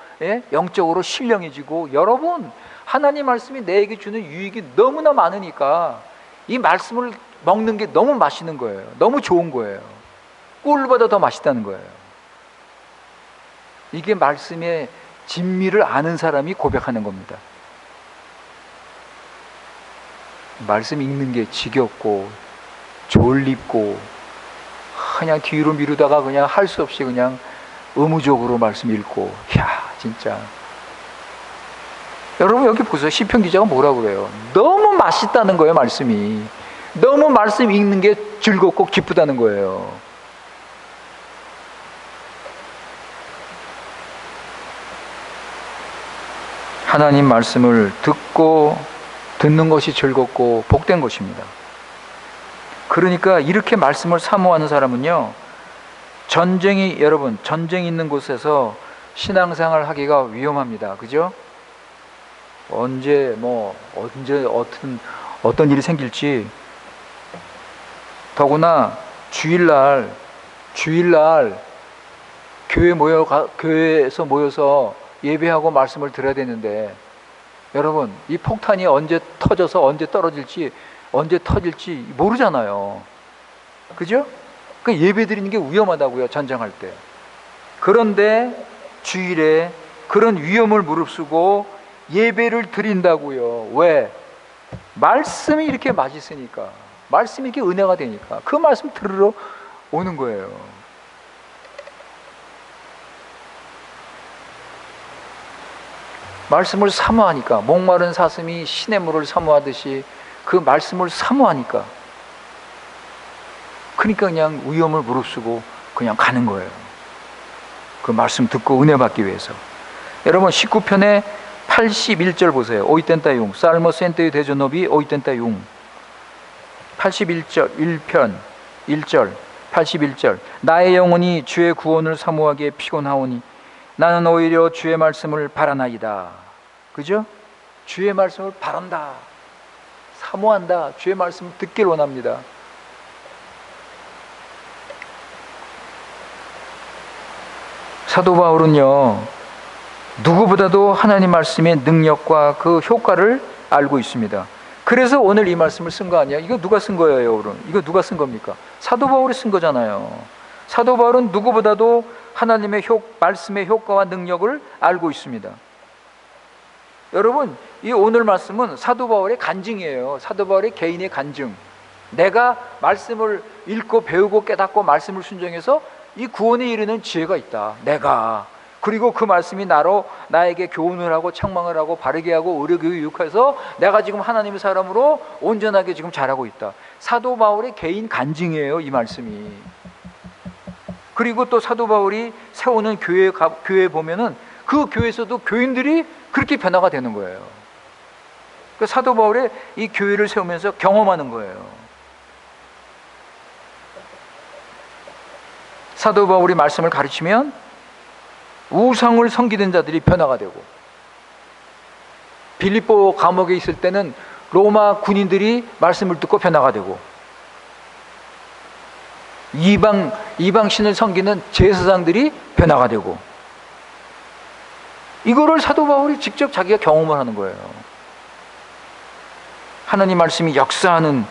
영적으로 신령해지고, 여러분 하나님 말씀이 내게 주는 유익이 너무나 많으니까 이 말씀을 먹는 게 너무 맛있는 거예요. 너무 좋은 거예요. 꿀보다 더 맛있다는 거예요. 이게 말씀의 진미를 아는 사람이 고백하는 겁니다. 말씀 읽는 게 지겹고 졸립고 그냥 뒤로 미루다가 그냥 할 수 없이 그냥 의무적으로 말씀 읽고, 진짜 여러분 여기 보세요. 시편 기자가 뭐라고 그래요? 너무 맛있다는 거예요. 말씀이 너무 말씀 읽는 게 즐겁고 기쁘다는 거예요. 하나님 말씀을 듣는 것이 즐겁고 복된 것입니다. 그러니까 이렇게 말씀을 사모하는 사람은요, 여러분 전쟁이 있는 곳에서 신앙생활 하기가 위험합니다. 그죠? 언제 어떤 일이 생길지. 더구나 주일날 교회에서 모여서 예배하고 말씀을 들어야 되는데, 여러분 이 폭탄이 언제 터져서 언제 떨어질지 언제 터질지 모르잖아요. 그죠? 그 예배 드리는 게 위험하다고요, 전쟁할 때. 그런데 주일에 그런 위험을 무릅쓰고 예배를 드린다고요. 왜? 말씀이 이렇게 맛있으니까, 말씀이 이렇게 은혜가 되니까 그 말씀 들으러 오는 거예요. 말씀을 사모하니까, 목마른 사슴이 시냇물을 사모하듯이 그 말씀을 사모하니까, 그러니까 그냥 위험을 무릅쓰고 그냥 가는 거예요. 그 말씀 듣고 은혜 받기 위해서. 여러분 19편의 81절 보세요. 오이텐타용 살모 센테이 대전노비 오이텐타용 81절 1편 1절 81절 나의 영혼이 주의 구원을 사모하기에 피곤하오니 나는 오히려 주의 말씀을 바라나이다. 그죠? 주의 말씀을 바란다, 사모한다, 주의 말씀을 듣길 원합니다. 사도 바울은요, 누구보다도 하나님 말씀의 능력과 그 효과를 알고 있습니다. 그래서 오늘 이 말씀을 쓴 거 아니야? 이거 누가 쓴 거예요, 여러분? 이거 누가 쓴 겁니까? 사도 바울이 쓴 거잖아요. 사도 바울은 누구보다도 하나님의 말씀의 효과와 능력을 알고 있습니다. 여러분, 이 오늘 말씀은 사도 바울의 간증이에요. 사도 바울의 개인의 간증. 내가 말씀을 읽고 배우고 깨닫고 말씀을 순종해서 이 구원에 이르는 지혜가 있다. 내가. 그리고 그 말씀이 나에게 교훈을 하고 책망을 하고 바르게 하고 의료교육 유익해서 내가 지금 하나님의 사람으로 온전하게 지금 자라고 있다. 사도 바울의 개인 간증이에요, 이 말씀이. 그리고 또 사도 바울이 세우는 교회 보면은 그 교회에서도 교인들이 그렇게 변화가 되는 거예요. 그 사도 바울의 이 교회를 세우면서 경험하는 거예요. 사도 바울이 말씀을 가르치면 우상을 섬기던 자들이 변화가 되고, 빌립보 감옥에 있을 때는 로마 군인들이 말씀을 듣고 변화가 되고, 이방 신을 섬기는 제사장들이 변화가 되고, 이거를 사도 바울이 직접 자기가 경험을 하는 거예요. 하나님 말씀이 역사하는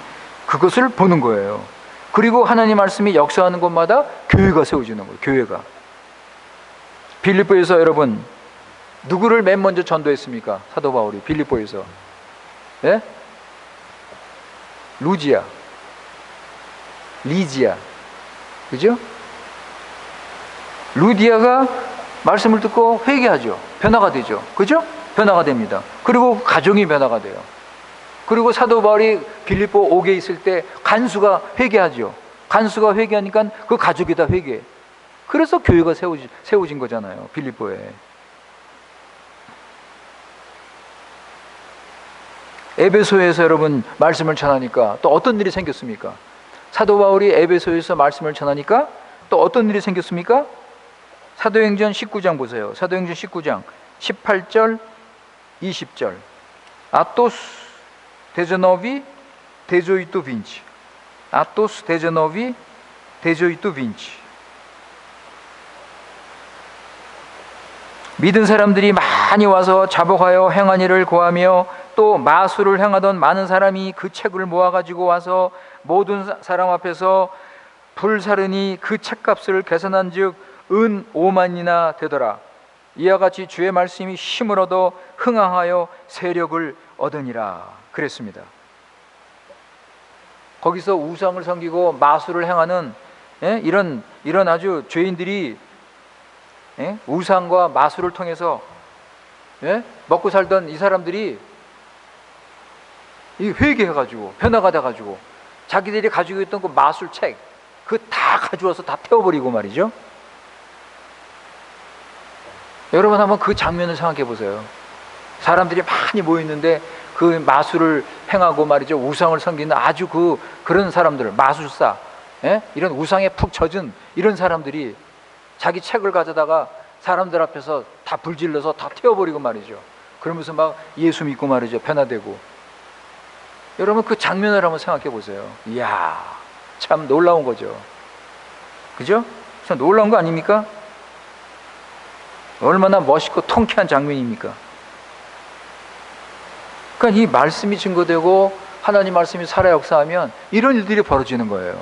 그것을 보는 거예요. 그리고 하나님 말씀이 역사하는 곳마다 교회가 세워지는 거예요. 교회가. 빌립보에서 여러분 누구를 맨 먼저 전도했습니까? 사도 바울이 빌립보에서. 예? 루지아, 리지아, 그죠? 루디아가 말씀을 듣고 회개하죠. 변화가 되죠. 그죠? 변화가 됩니다. 그리고 가정이 변화가 돼요. 그리고 사도 바울이 빌립보 옥에 있을 때 간수가 회개하죠. 간수가 회개하니까 그 가족이 다 회개해. 그래서 교회가 세워진 거잖아요, 빌립보에. 에베소에서 여러분 말씀을 전하니까 또 어떤 일이 생겼습니까? 사도 바울이 에베소에서 말씀을 전하니까 또 어떤 일이 생겼습니까? 사도행전 19장 보세요. 사도행전 19장 18절 20절 아토스 데저노비 데조이투 빈치 아토스 데저노비 데조이투 빈치 믿은 사람들이 많이 와서 자복하여 행한 일을 고하며 또 마술을 행하던 많은 사람이 그 책을 모아가지고 와서 모든 사람 앞에서 불사르니 그 책값을 계산한 즉 은 5만이나 되더라. 이와 같이 주의 말씀이 힘을 얻어 흥황하여 세력을 얻으니라 그랬습니다. 거기서 우상을 섬기고 마술을 행하는 이런 아주 죄인들이 우상과 마술을 통해서 먹고 살던 이 사람들이 회개해가지고 변화가 돼가지고 자기들이 가지고 있던 그 마술책 그 다 가져와서 다 태워버리고 말이죠. 여러분 한번 그 장면을 생각해 보세요. 사람들이 많이 모였는데 그 마술을 행하고 말이죠, 우상을 섬기는 아주 그런 사람들, 마술사, 이런 우상에 푹 젖은 이런 사람들이 자기 책을 가져다가 사람들 앞에서 다 불질러서 다 태워버리고 말이죠. 그러면서 막 예수 믿고 말이죠, 변화되고. 여러분 그 장면을 한번 생각해 보세요. 이야, 참 놀라운 거죠. 그죠? 참 놀라운 거 아닙니까? 얼마나 멋있고 통쾌한 장면입니까? 그러니까 이 말씀이 증거되고 하나님 말씀이 살아 역사하면 이런 일들이 벌어지는 거예요.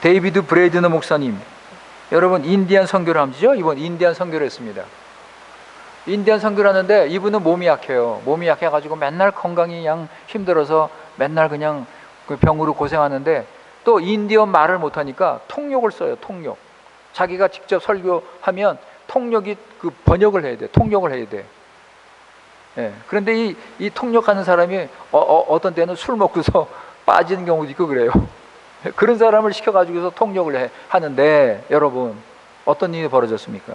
데이비드 브레이드너 목사님, 여러분 인디안 선교를 하죠? 이번 인디안 선교를 했습니다. 인디안 선교를 하는데 이분은 몸이 약해요. 몸이 약해가지고 맨날 건강이 힘들어서 맨날 그냥 그 병으로 고생하는데 또 인디언 말을 못하니까 통역을 써요. 통역. 자기가 직접 설교하면 통역이 그 번역을 해야 돼. 통역을 해야 돼. 그런데 이 통역하는 사람이 어떤 때는 술 먹고서 빠지는 경우도 있고 그래요. 그런 사람을 시켜가지고서 통역을 하는데 여러분 어떤 일이 벌어졌습니까?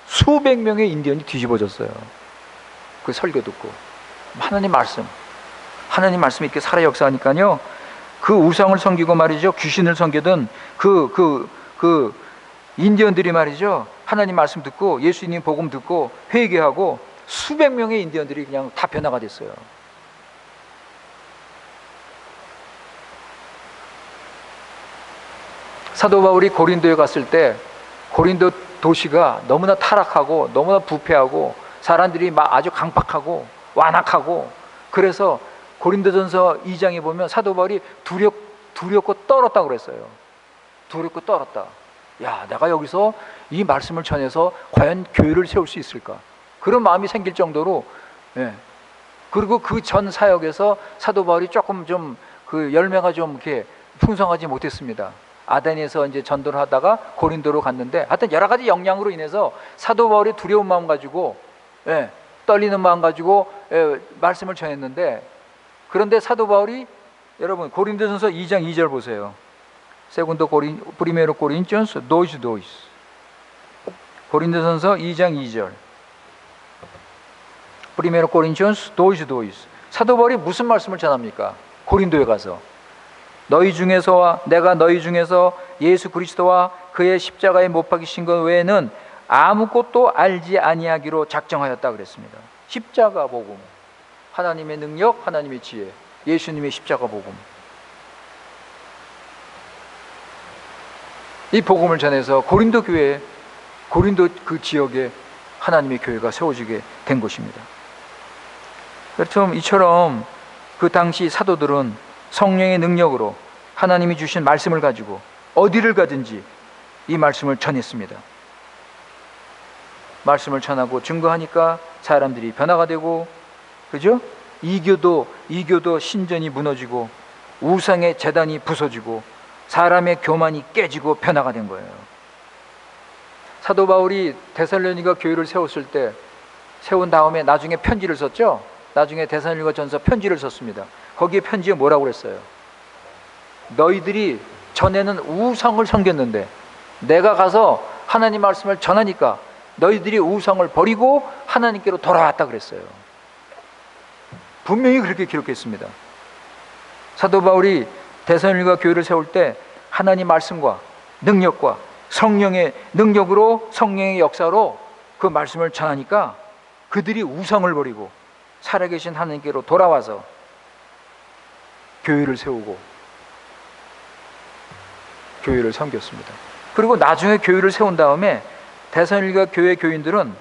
수백 명의 인디언이 뒤집어졌어요. 그 설교 듣고. 하나님 말씀이 이렇게 살아 역사하니까요, 그 우상을 섬기고 말이죠, 귀신을 섬기던 그 인디언들이 말이죠, 하나님 말씀 듣고 예수님 복음 듣고 회개하고 수백 명의 인디언들이 그냥 다 변화가 됐어요. 사도 바울이 고린도에 갔을 때 고린도 도시가 너무나 타락하고 너무나 부패하고 사람들이 막 아주 강팍하고 완악하고, 그래서 고린도전서 2장에 보면 사도 바울이 두렵고 떨었다고 그랬어요. 두렵고 떨었다. 야, 내가 여기서 이 말씀을 전해서 과연 교회를 세울 수 있을까? 그런 마음이 생길 정도로. 그리고 그 전 사역에서 사도 바울이 조금 좀 그 열매가 좀 이렇게 풍성하지 못했습니다. 아덴에서 이제 전도를 하다가 고린도로 갔는데, 하여튼 여러 가지 영향으로 인해서 사도 바울이 두려운 마음 가지고, 떨리는 마음 가지고 말씀을 전했는데, 그런데 사도 바울이, 여러분 고린도전서 2장 2절 보세요. 세군도 프리메로 코린티온스 도이스 고린도전서 2장 2절. 프리메로 코린티온스 도이스. 사도 바울이 무슨 말씀을 전합니까? 고린도에 가서 내가 너희 중에서 예수 그리스도와 그의 십자가에 못 박히신 것 외에는 아무것도 알지 아니하기로 작정하였다 그랬습니다. 십자가 복음, 하나님의 능력, 하나님의 지혜, 예수님의 십자가 복음, 이 복음을 전해서 고린도 그 지역에 하나님의 교회가 세워지게 된 것입니다. 그렇죠. 이처럼 그 당시 사도들은 성령의 능력으로 하나님이 주신 말씀을 가지고 어디를 가든지 이 말씀을 전했습니다. 말씀을 전하고 증거하니까 사람들이 변화가 되고, 그죠? 이교도 신전이 무너지고 우상의 제단이 부서지고 사람의 교만이 깨지고 변화가 된 거예요. 사도 바울이 데살로니가 교회를 세웠을 때, 세운 다음에 나중에 편지를 썼죠. 나중에 데살로니가 전서 편지를 썼습니다. 거기에 편지에 뭐라고 그랬어요? 너희들이 전에는 우상을 섬겼는데 내가 가서 하나님 말씀을 전하니까 너희들이 우상을 버리고 하나님께로 돌아왔다 그랬어요. 분명히 그렇게 기록했습니다. 사도 바울이 데살로니가 교회를 세울 때 하나님 말씀과 능력과 성령의 능력으로, 성령의 역사로 그 말씀을 전하니까 그들이 우상을 버리고 살아계신 하나님께로 돌아와서 교회를 세우고 교회를 섬겼습니다. 그리고 나중에 교회를 세운 다음에 데살로니가 교회 교인들은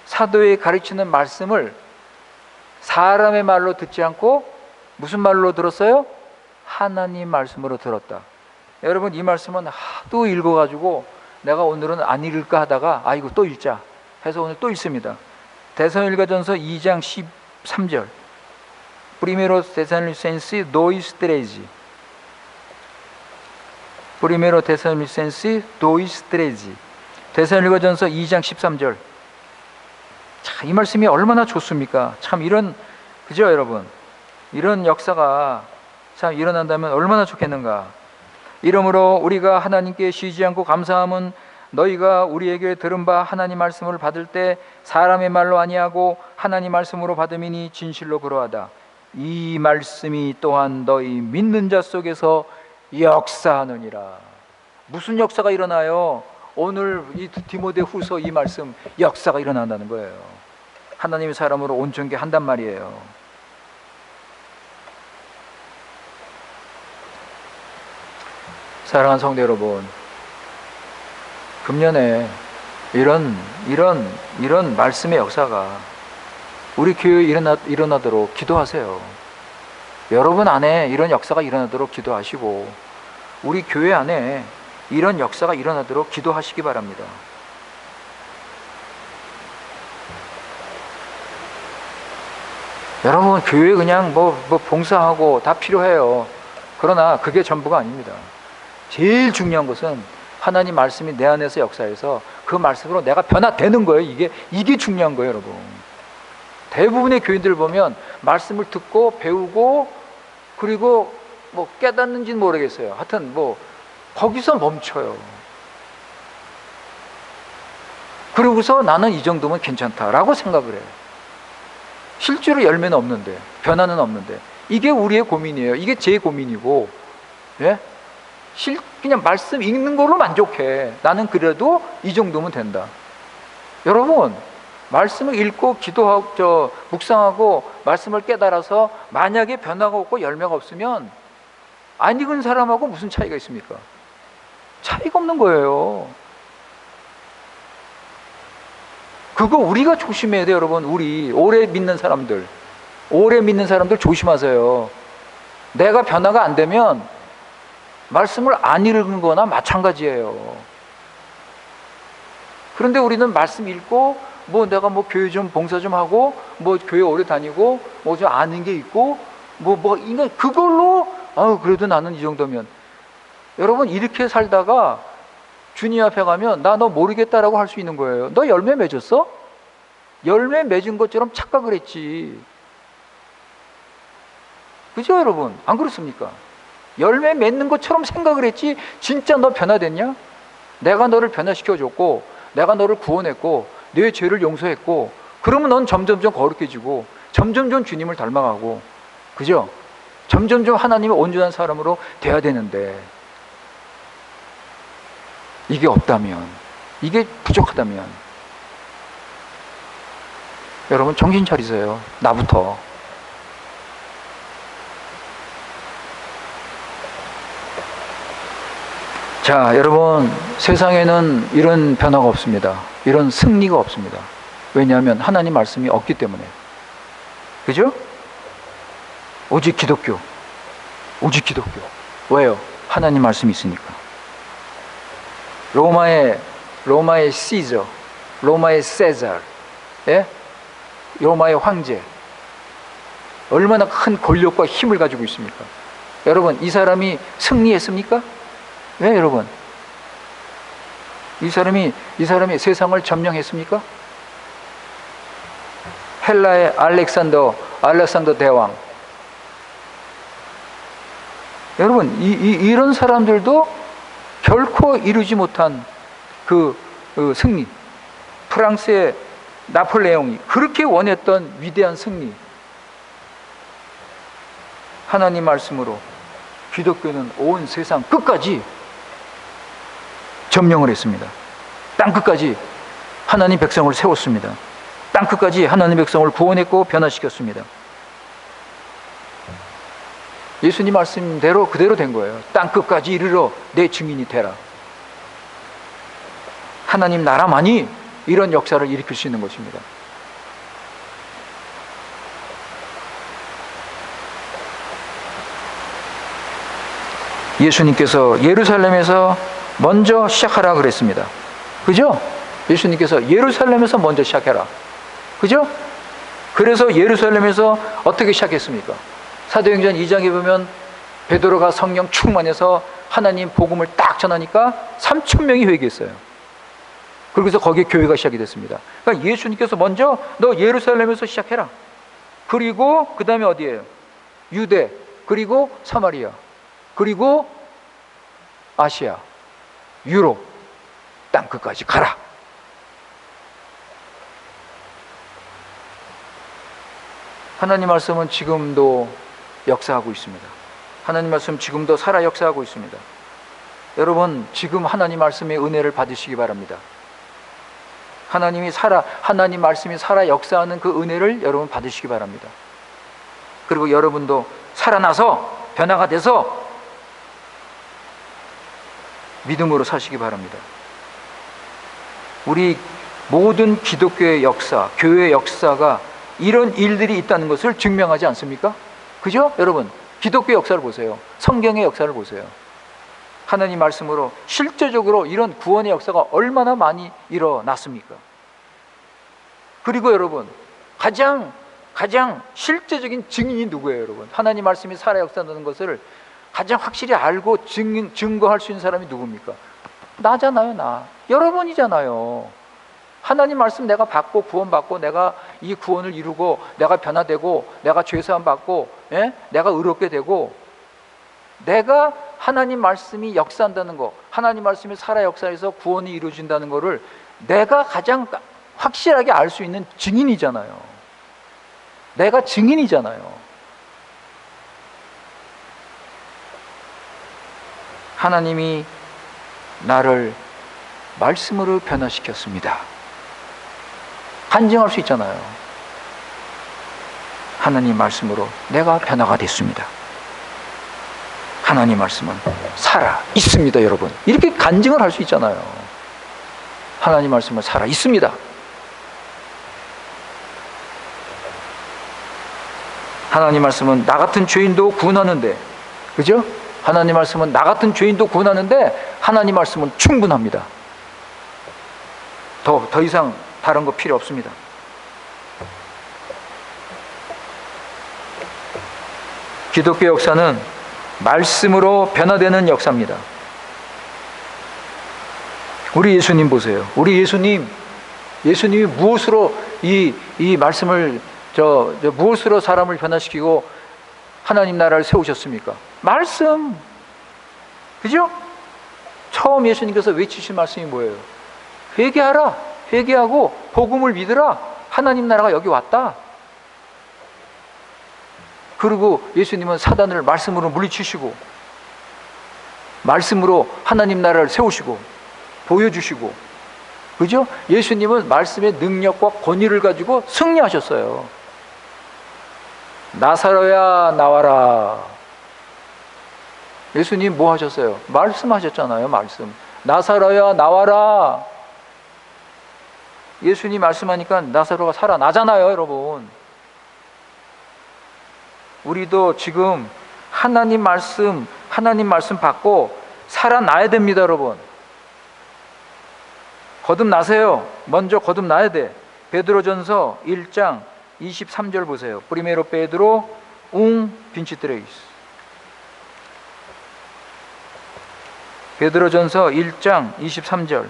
사도의 가르치는 말씀을 사람의 말로 듣지 않고 무슨 말로 들었어요? 하나님 말씀으로 들었다. 여러분, 이 말씀은 하도 읽어가지고 내가 오늘은 안 읽을까 하다가 이거 또 읽자 해서 오늘 또 읽습니다. 데살로니가전서 2장 13절. Primero Tesalonicenses 2:13. Primero Tesalonicenses 2:13. 데살로니가전서 2장 13절. 참, 이 말씀이 얼마나 좋습니까? 참, 그죠, 여러분? 이런 역사가 참 일어난다면 얼마나 좋겠는가. 이러므로 우리가 하나님께 쉬지 않고 감사함은 너희가 우리에게 들은 바 하나님 말씀을 받을 때 사람의 말로 아니하고 하나님 말씀으로 받음이니 진실로 그러하다. 이 말씀이 또한 너희 믿는 자 속에서 역사하느니라. 무슨 역사가 일어나요? 오늘 이 디모데후서 이 말씀, 역사가 일어난다는 거예요. 하나님의 사람으로 온전케 한단 말이에요. 사랑하는 성도 여러분, 금년에 이런 말씀의 역사가 우리 교회에 일어나도록 기도하세요. 여러분 안에 이런 역사가 일어나도록 기도하시고 우리 교회 안에 이런 역사가 일어나도록 기도하시기 바랍니다. 여러분, 교회 그냥 뭐 봉사하고 다 필요해요. 그러나 그게 전부가 아닙니다. 제일 중요한 것은 하나님 말씀이 내 안에서 역사해서 그 말씀으로 내가 변화되는 거예요. 이게 중요한 거예요, 여러분. 대부분의 교인들 보면 말씀을 듣고 배우고 그리고 뭐 깨닫는지는 모르겠어요. 하여튼 거기서 멈춰요. 그러고서 나는 이 정도면 괜찮다라고 생각을 해요. 실제로 열매는 없는데, 변화는 없는데, 이게 우리의 고민이에요. 이게 제 고민이고, 예? 그냥 말씀 읽는 걸로 만족해. 나는 그래도 이 정도면 된다. 여러분, 말씀을 읽고 기도하고 묵상하고 말씀을 깨달아서 만약에 변화가 없고 열매가 없으면 안 읽은 사람하고 무슨 차이가 있습니까? 차이가 없는 거예요. 그거 우리가 조심해야 돼요, 여러분. 우리 오래 믿는 사람들 조심하세요. 내가 변화가 안 되면 말씀을 안 읽은 거나 마찬가지예요. 그런데 우리는 말씀 읽고 내가 교회 좀 봉사 좀 하고 교회 오래 다니고 좀 아는 게 있고 그걸로 그래도 나는 이 정도면, 여러분, 이렇게 살다가 주님 앞에 가면 나 너 모르겠다라고 할 수 있는 거예요. 너 열매 맺었어? 열매 맺은 것처럼 착각을 했지. 그죠, 여러분? 안 그렇습니까? 열매 맺는 것처럼 생각을 했지 진짜 너 변화됐냐? 내가 너를 변화시켜줬고 내가 너를 구원했고 내 죄를 용서했고 그러면 넌 점점점 거룩해지고 점점점 주님을 닮아가고, 그죠? 점점점 하나님의 온전한 사람으로 돼야 되는데, 이게 없다면, 이게 부족하다면 여러분 정신 차리세요. 나부터. 자, 여러분, 세상에는 이런 변화가 없습니다. 이런 승리가 없습니다. 왜냐하면 하나님 말씀이 없기 때문에. 그죠? 오직 기독교. 왜요? 하나님 말씀이 있으니까. 로마의 시저, 로마의 세살, 예? 로마의 황제, 얼마나 큰 권력과 힘을 가지고 있습니까? 여러분, 이 사람이 승리했습니까? 왜, 여러분? 이 사람이 세상을 점령했습니까? 헬라의 알렉산더 대왕. 여러분, 이런 사람들도 결코 이루지 못한 그 승리, 프랑스의 나폴레옹이 그렇게 원했던 위대한 승리, 하나님 말씀으로 기독교는 온 세상 끝까지 점령을 했습니다. 땅 끝까지 하나님 백성을 세웠습니다. 땅 끝까지 하나님 백성을 구원했고 변화시켰습니다. 예수님 말씀대로 그대로 된 거예요. 땅 끝까지 이르러 내 증인이 되라. 하나님 나라만이 이런 역사를 일으킬 수 있는 것입니다. 예수님께서 예루살렘에서 먼저 시작하라 그랬습니다. 그죠? 예수님께서 예루살렘에서 먼저 시작해라. 그죠? 그래서 예루살렘에서 어떻게 시작했습니까? 사도행전 2장에 보면 베드로가 성령 충만해서 하나님 복음을 딱 전하니까 3,000명이 회개했어요. 그래서 거기에 교회가 시작이 됐습니다. 그러니까 예수님께서 먼저 너 예루살렘에서 시작해라. 그리고 그 다음에 어디예요? 유대, 그리고 사마리아, 그리고 아시아, 유럽, 땅끝까지 가라. 하나님 말씀은 지금도 역사하고 있습니다. 하나님 말씀 지금도 살아 역사하고 있습니다. 여러분, 지금 하나님 말씀의 은혜를 받으시기 바랍니다. 하나님 말씀이 살아 역사하는 그 은혜를 여러분 받으시기 바랍니다. 그리고 여러분도 살아나서 변화가 돼서 믿음으로 사시기 바랍니다. 우리 모든 기독교의 역사, 교회의 역사가 이런 일들이 있다는 것을 증명하지 않습니까? 그죠? 여러분, 기독교 역사를 보세요. 성경의 역사를 보세요. 하나님 말씀으로 실제적으로 이런 구원의 역사가 얼마나 많이 일어났습니까? 그리고 여러분, 가장 실제적인 증인이 누구예요, 여러분? 하나님 말씀이 살아 역사하는 것을 가장 확실히 알고 증거할 수 있는 사람이 누굽니까? 나잖아요, 나. 여러분이잖아요. 하나님 말씀 내가 받고 구원받고 내가 이 구원을 이루고 내가 변화되고 내가 죄사함 받고 내가 의롭게 되고 내가 하나님 말씀이 역사한다는 거, 하나님 말씀이 살아 역사에서 구원이 이루어진다는 거를 내가 가장 확실하게 알 수 있는 증인이잖아요. 내가 증인이잖아요. 하나님이 나를 말씀으로 변화시켰습니다. 간증할 수 있잖아요. 하나님 말씀으로 내가 변화가 됐습니다. 하나님 말씀은 살아 있습니다, 여러분. 이렇게 간증을 할 수 있잖아요. 하나님 말씀은 살아 있습니다. 하나님 말씀은 나 같은 죄인도 구원하는데, 그죠? 하나님 말씀은 나 같은 죄인도 구원하는데 하나님 말씀은 충분합니다. 더 이상 다른 거 필요 없습니다. 기독교 역사는 말씀으로 변화되는 역사입니다. 우리 예수님 보세요. 우리 예수님이 무엇으로 이 말씀을 무엇으로 사람을 변화시키고 하나님 나라를 세우셨습니까? 말씀. 그죠? 처음 예수님께서 외치신 말씀이 뭐예요? 회개하라. 회개하고 복음을 믿으라. 하나님 나라가 여기 왔다. 그리고 예수님은 사단을 말씀으로 물리치시고 말씀으로 하나님 나라를 세우시고 보여주시고, 그죠? 예수님은 말씀의 능력과 권위를 가지고 승리하셨어요. 나사로야 나와라. 예수님 뭐 하셨어요? 말씀하셨잖아요. 말씀. 나사로야 나와라. 예수님 말씀하니까 나사로가 살아나잖아요, 여러분. 우리도 지금 하나님 말씀 받고 살아나야 됩니다, 여러분. 거듭나세요. 먼저 거듭나야 돼. 베드로전서 1장 23절 보세요. Primero Pedro 1:23. 베드로전서 1장 23절.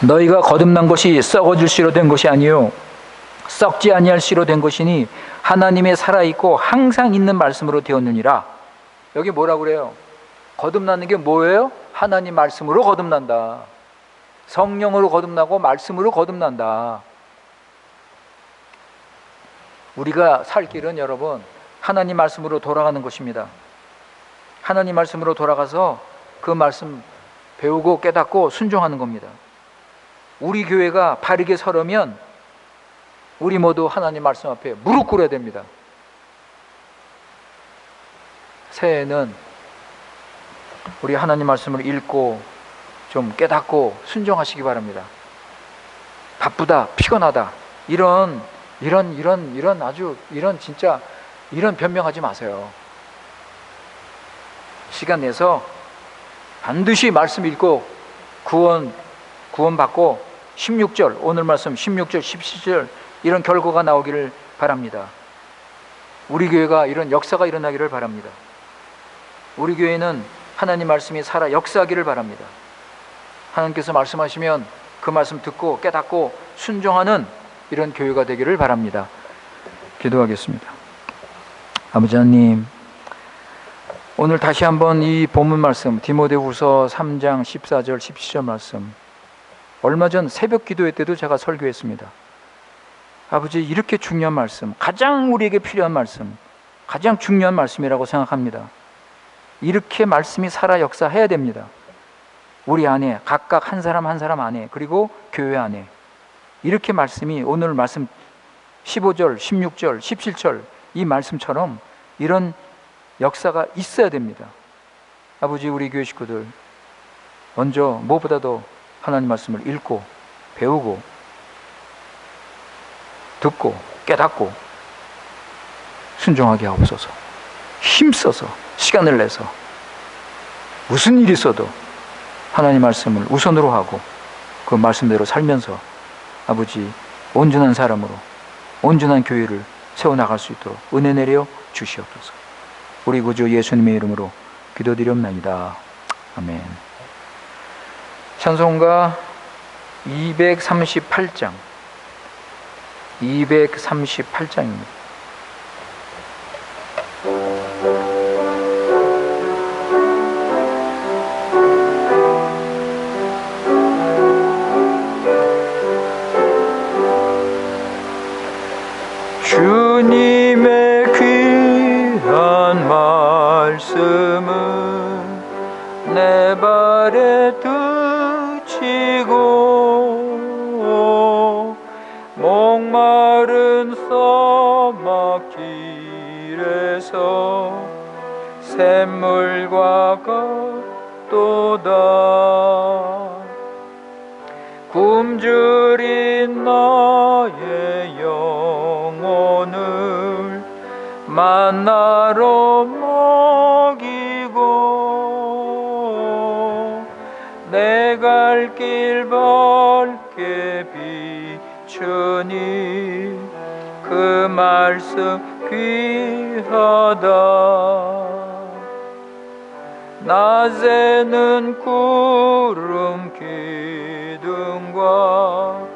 너희가 거듭난 것이 썩어질 씨로 된 것이 아니요 썩지 아니할 씨로 된 것이니 하나님의 살아있고 항상 있는 말씀으로 되었느니라. 여기 뭐라고 그래요? 거듭나는 게 뭐예요? 하나님 말씀으로 거듭난다. 성령으로 거듭나고 말씀으로 거듭난다. 우리가 살 길은 여러분 하나님 말씀으로 돌아가는 것입니다. 하나님 말씀으로 돌아가서 그 말씀 배우고 깨닫고 순종하는 겁니다. 우리 교회가 바르게 서려면 우리 모두 하나님 말씀 앞에 무릎 꿇어야 됩니다. 새해에는 우리 하나님 말씀을 읽고 좀 깨닫고 순종하시기 바랍니다. 바쁘다, 피곤하다, 이런 변명하지 마세요. 시간 내서 반드시 말씀 읽고 구원받고 16절, 오늘 말씀 16절, 17절 이런 결과가 나오기를 바랍니다. 우리 교회가 이런 역사가 일어나기를 바랍니다. 우리 교회는 하나님 말씀이 살아 역사하기를 바랍니다. 하나님께서 말씀하시면 그 말씀 듣고 깨닫고 순종하는 이런 교회가 되기를 바랍니다. 기도하겠습니다. 아버지 하나님, 오늘 다시 한번 이 본문 말씀 디모데후서 3장 14절 17절 말씀, 얼마 전 새벽 기도회 때도 제가 설교했습니다. 아버지, 이렇게 중요한 말씀, 가장 우리에게 필요한 말씀, 가장 중요한 말씀이라고 생각합니다. 이렇게 말씀이 살아 역사해야 됩니다. 우리 안에, 각각 한 사람 한 사람 안에, 그리고 교회 안에 이렇게 말씀이, 오늘 말씀 15절, 16절, 17절 이 말씀처럼 이런 역사가 있어야 됩니다. 아버지, 우리 교회 식구들 먼저 무엇보다도 하나님 말씀을 읽고 배우고 듣고 깨닫고 순종하게 하옵소서. 힘써서 시간을 내서 무슨 일이 있어도 하나님 말씀을 우선으로 하고 그 말씀대로 살면서 아버지, 온전한 사람으로 온전한 교회를 세워나갈 수 있도록 은혜 내려 주시옵소서. 우리 구주 예수님의 이름으로 기도드리옵나이다. 아멘. 찬송가 238장 238장입니다. 주님의 귀한 말씀은 내 발에 그치고 목마른 사막길에서 샘물과 같도다. 굶주린 나의 영혼을 만나로 먹이고 내 갈 길 밝게 비추니 그 말씀 귀하다. 낮에는 구름 기둥과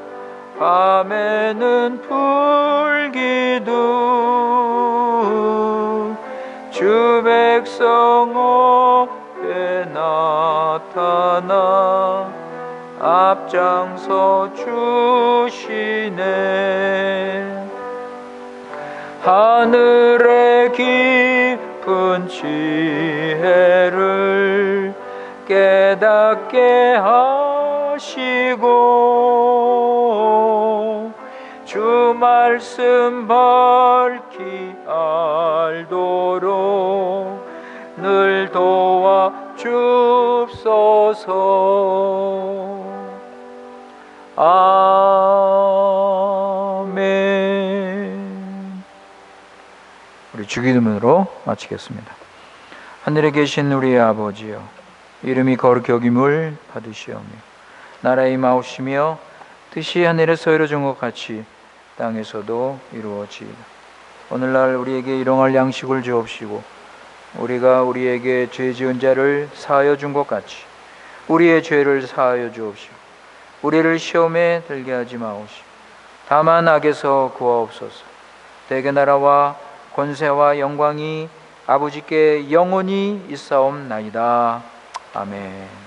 밤에는 불기둥 주 백성 앞에 나타나 앞장서 주시네. 하늘의 깊은 지혜를 깨닫게 하시고 주 말씀 밝히 알도록 늘 도와 주옵소서. 아멘. 우리 주기도문으로 마치겠습니다. 하늘에 계신 우리 아버지여, 이름이 거룩히 여김을 받으시오며 나라의 임하옵시며 뜻이 하늘에서 이루어진 것 같이 땅에서도 이루어지이다. 오늘날 우리에게 일용할 양식을 주옵시고 우리가 우리에게 죄 지은 자를 사하여 준 것 같이 우리의 죄를 사하여 주옵시고 우리를 시험에 들게 하지 마옵시고 다만 악에서 구하옵소서. 대개 나라와 권세와 영광이 아버지께 영원히 있사옵나이다. 아멘.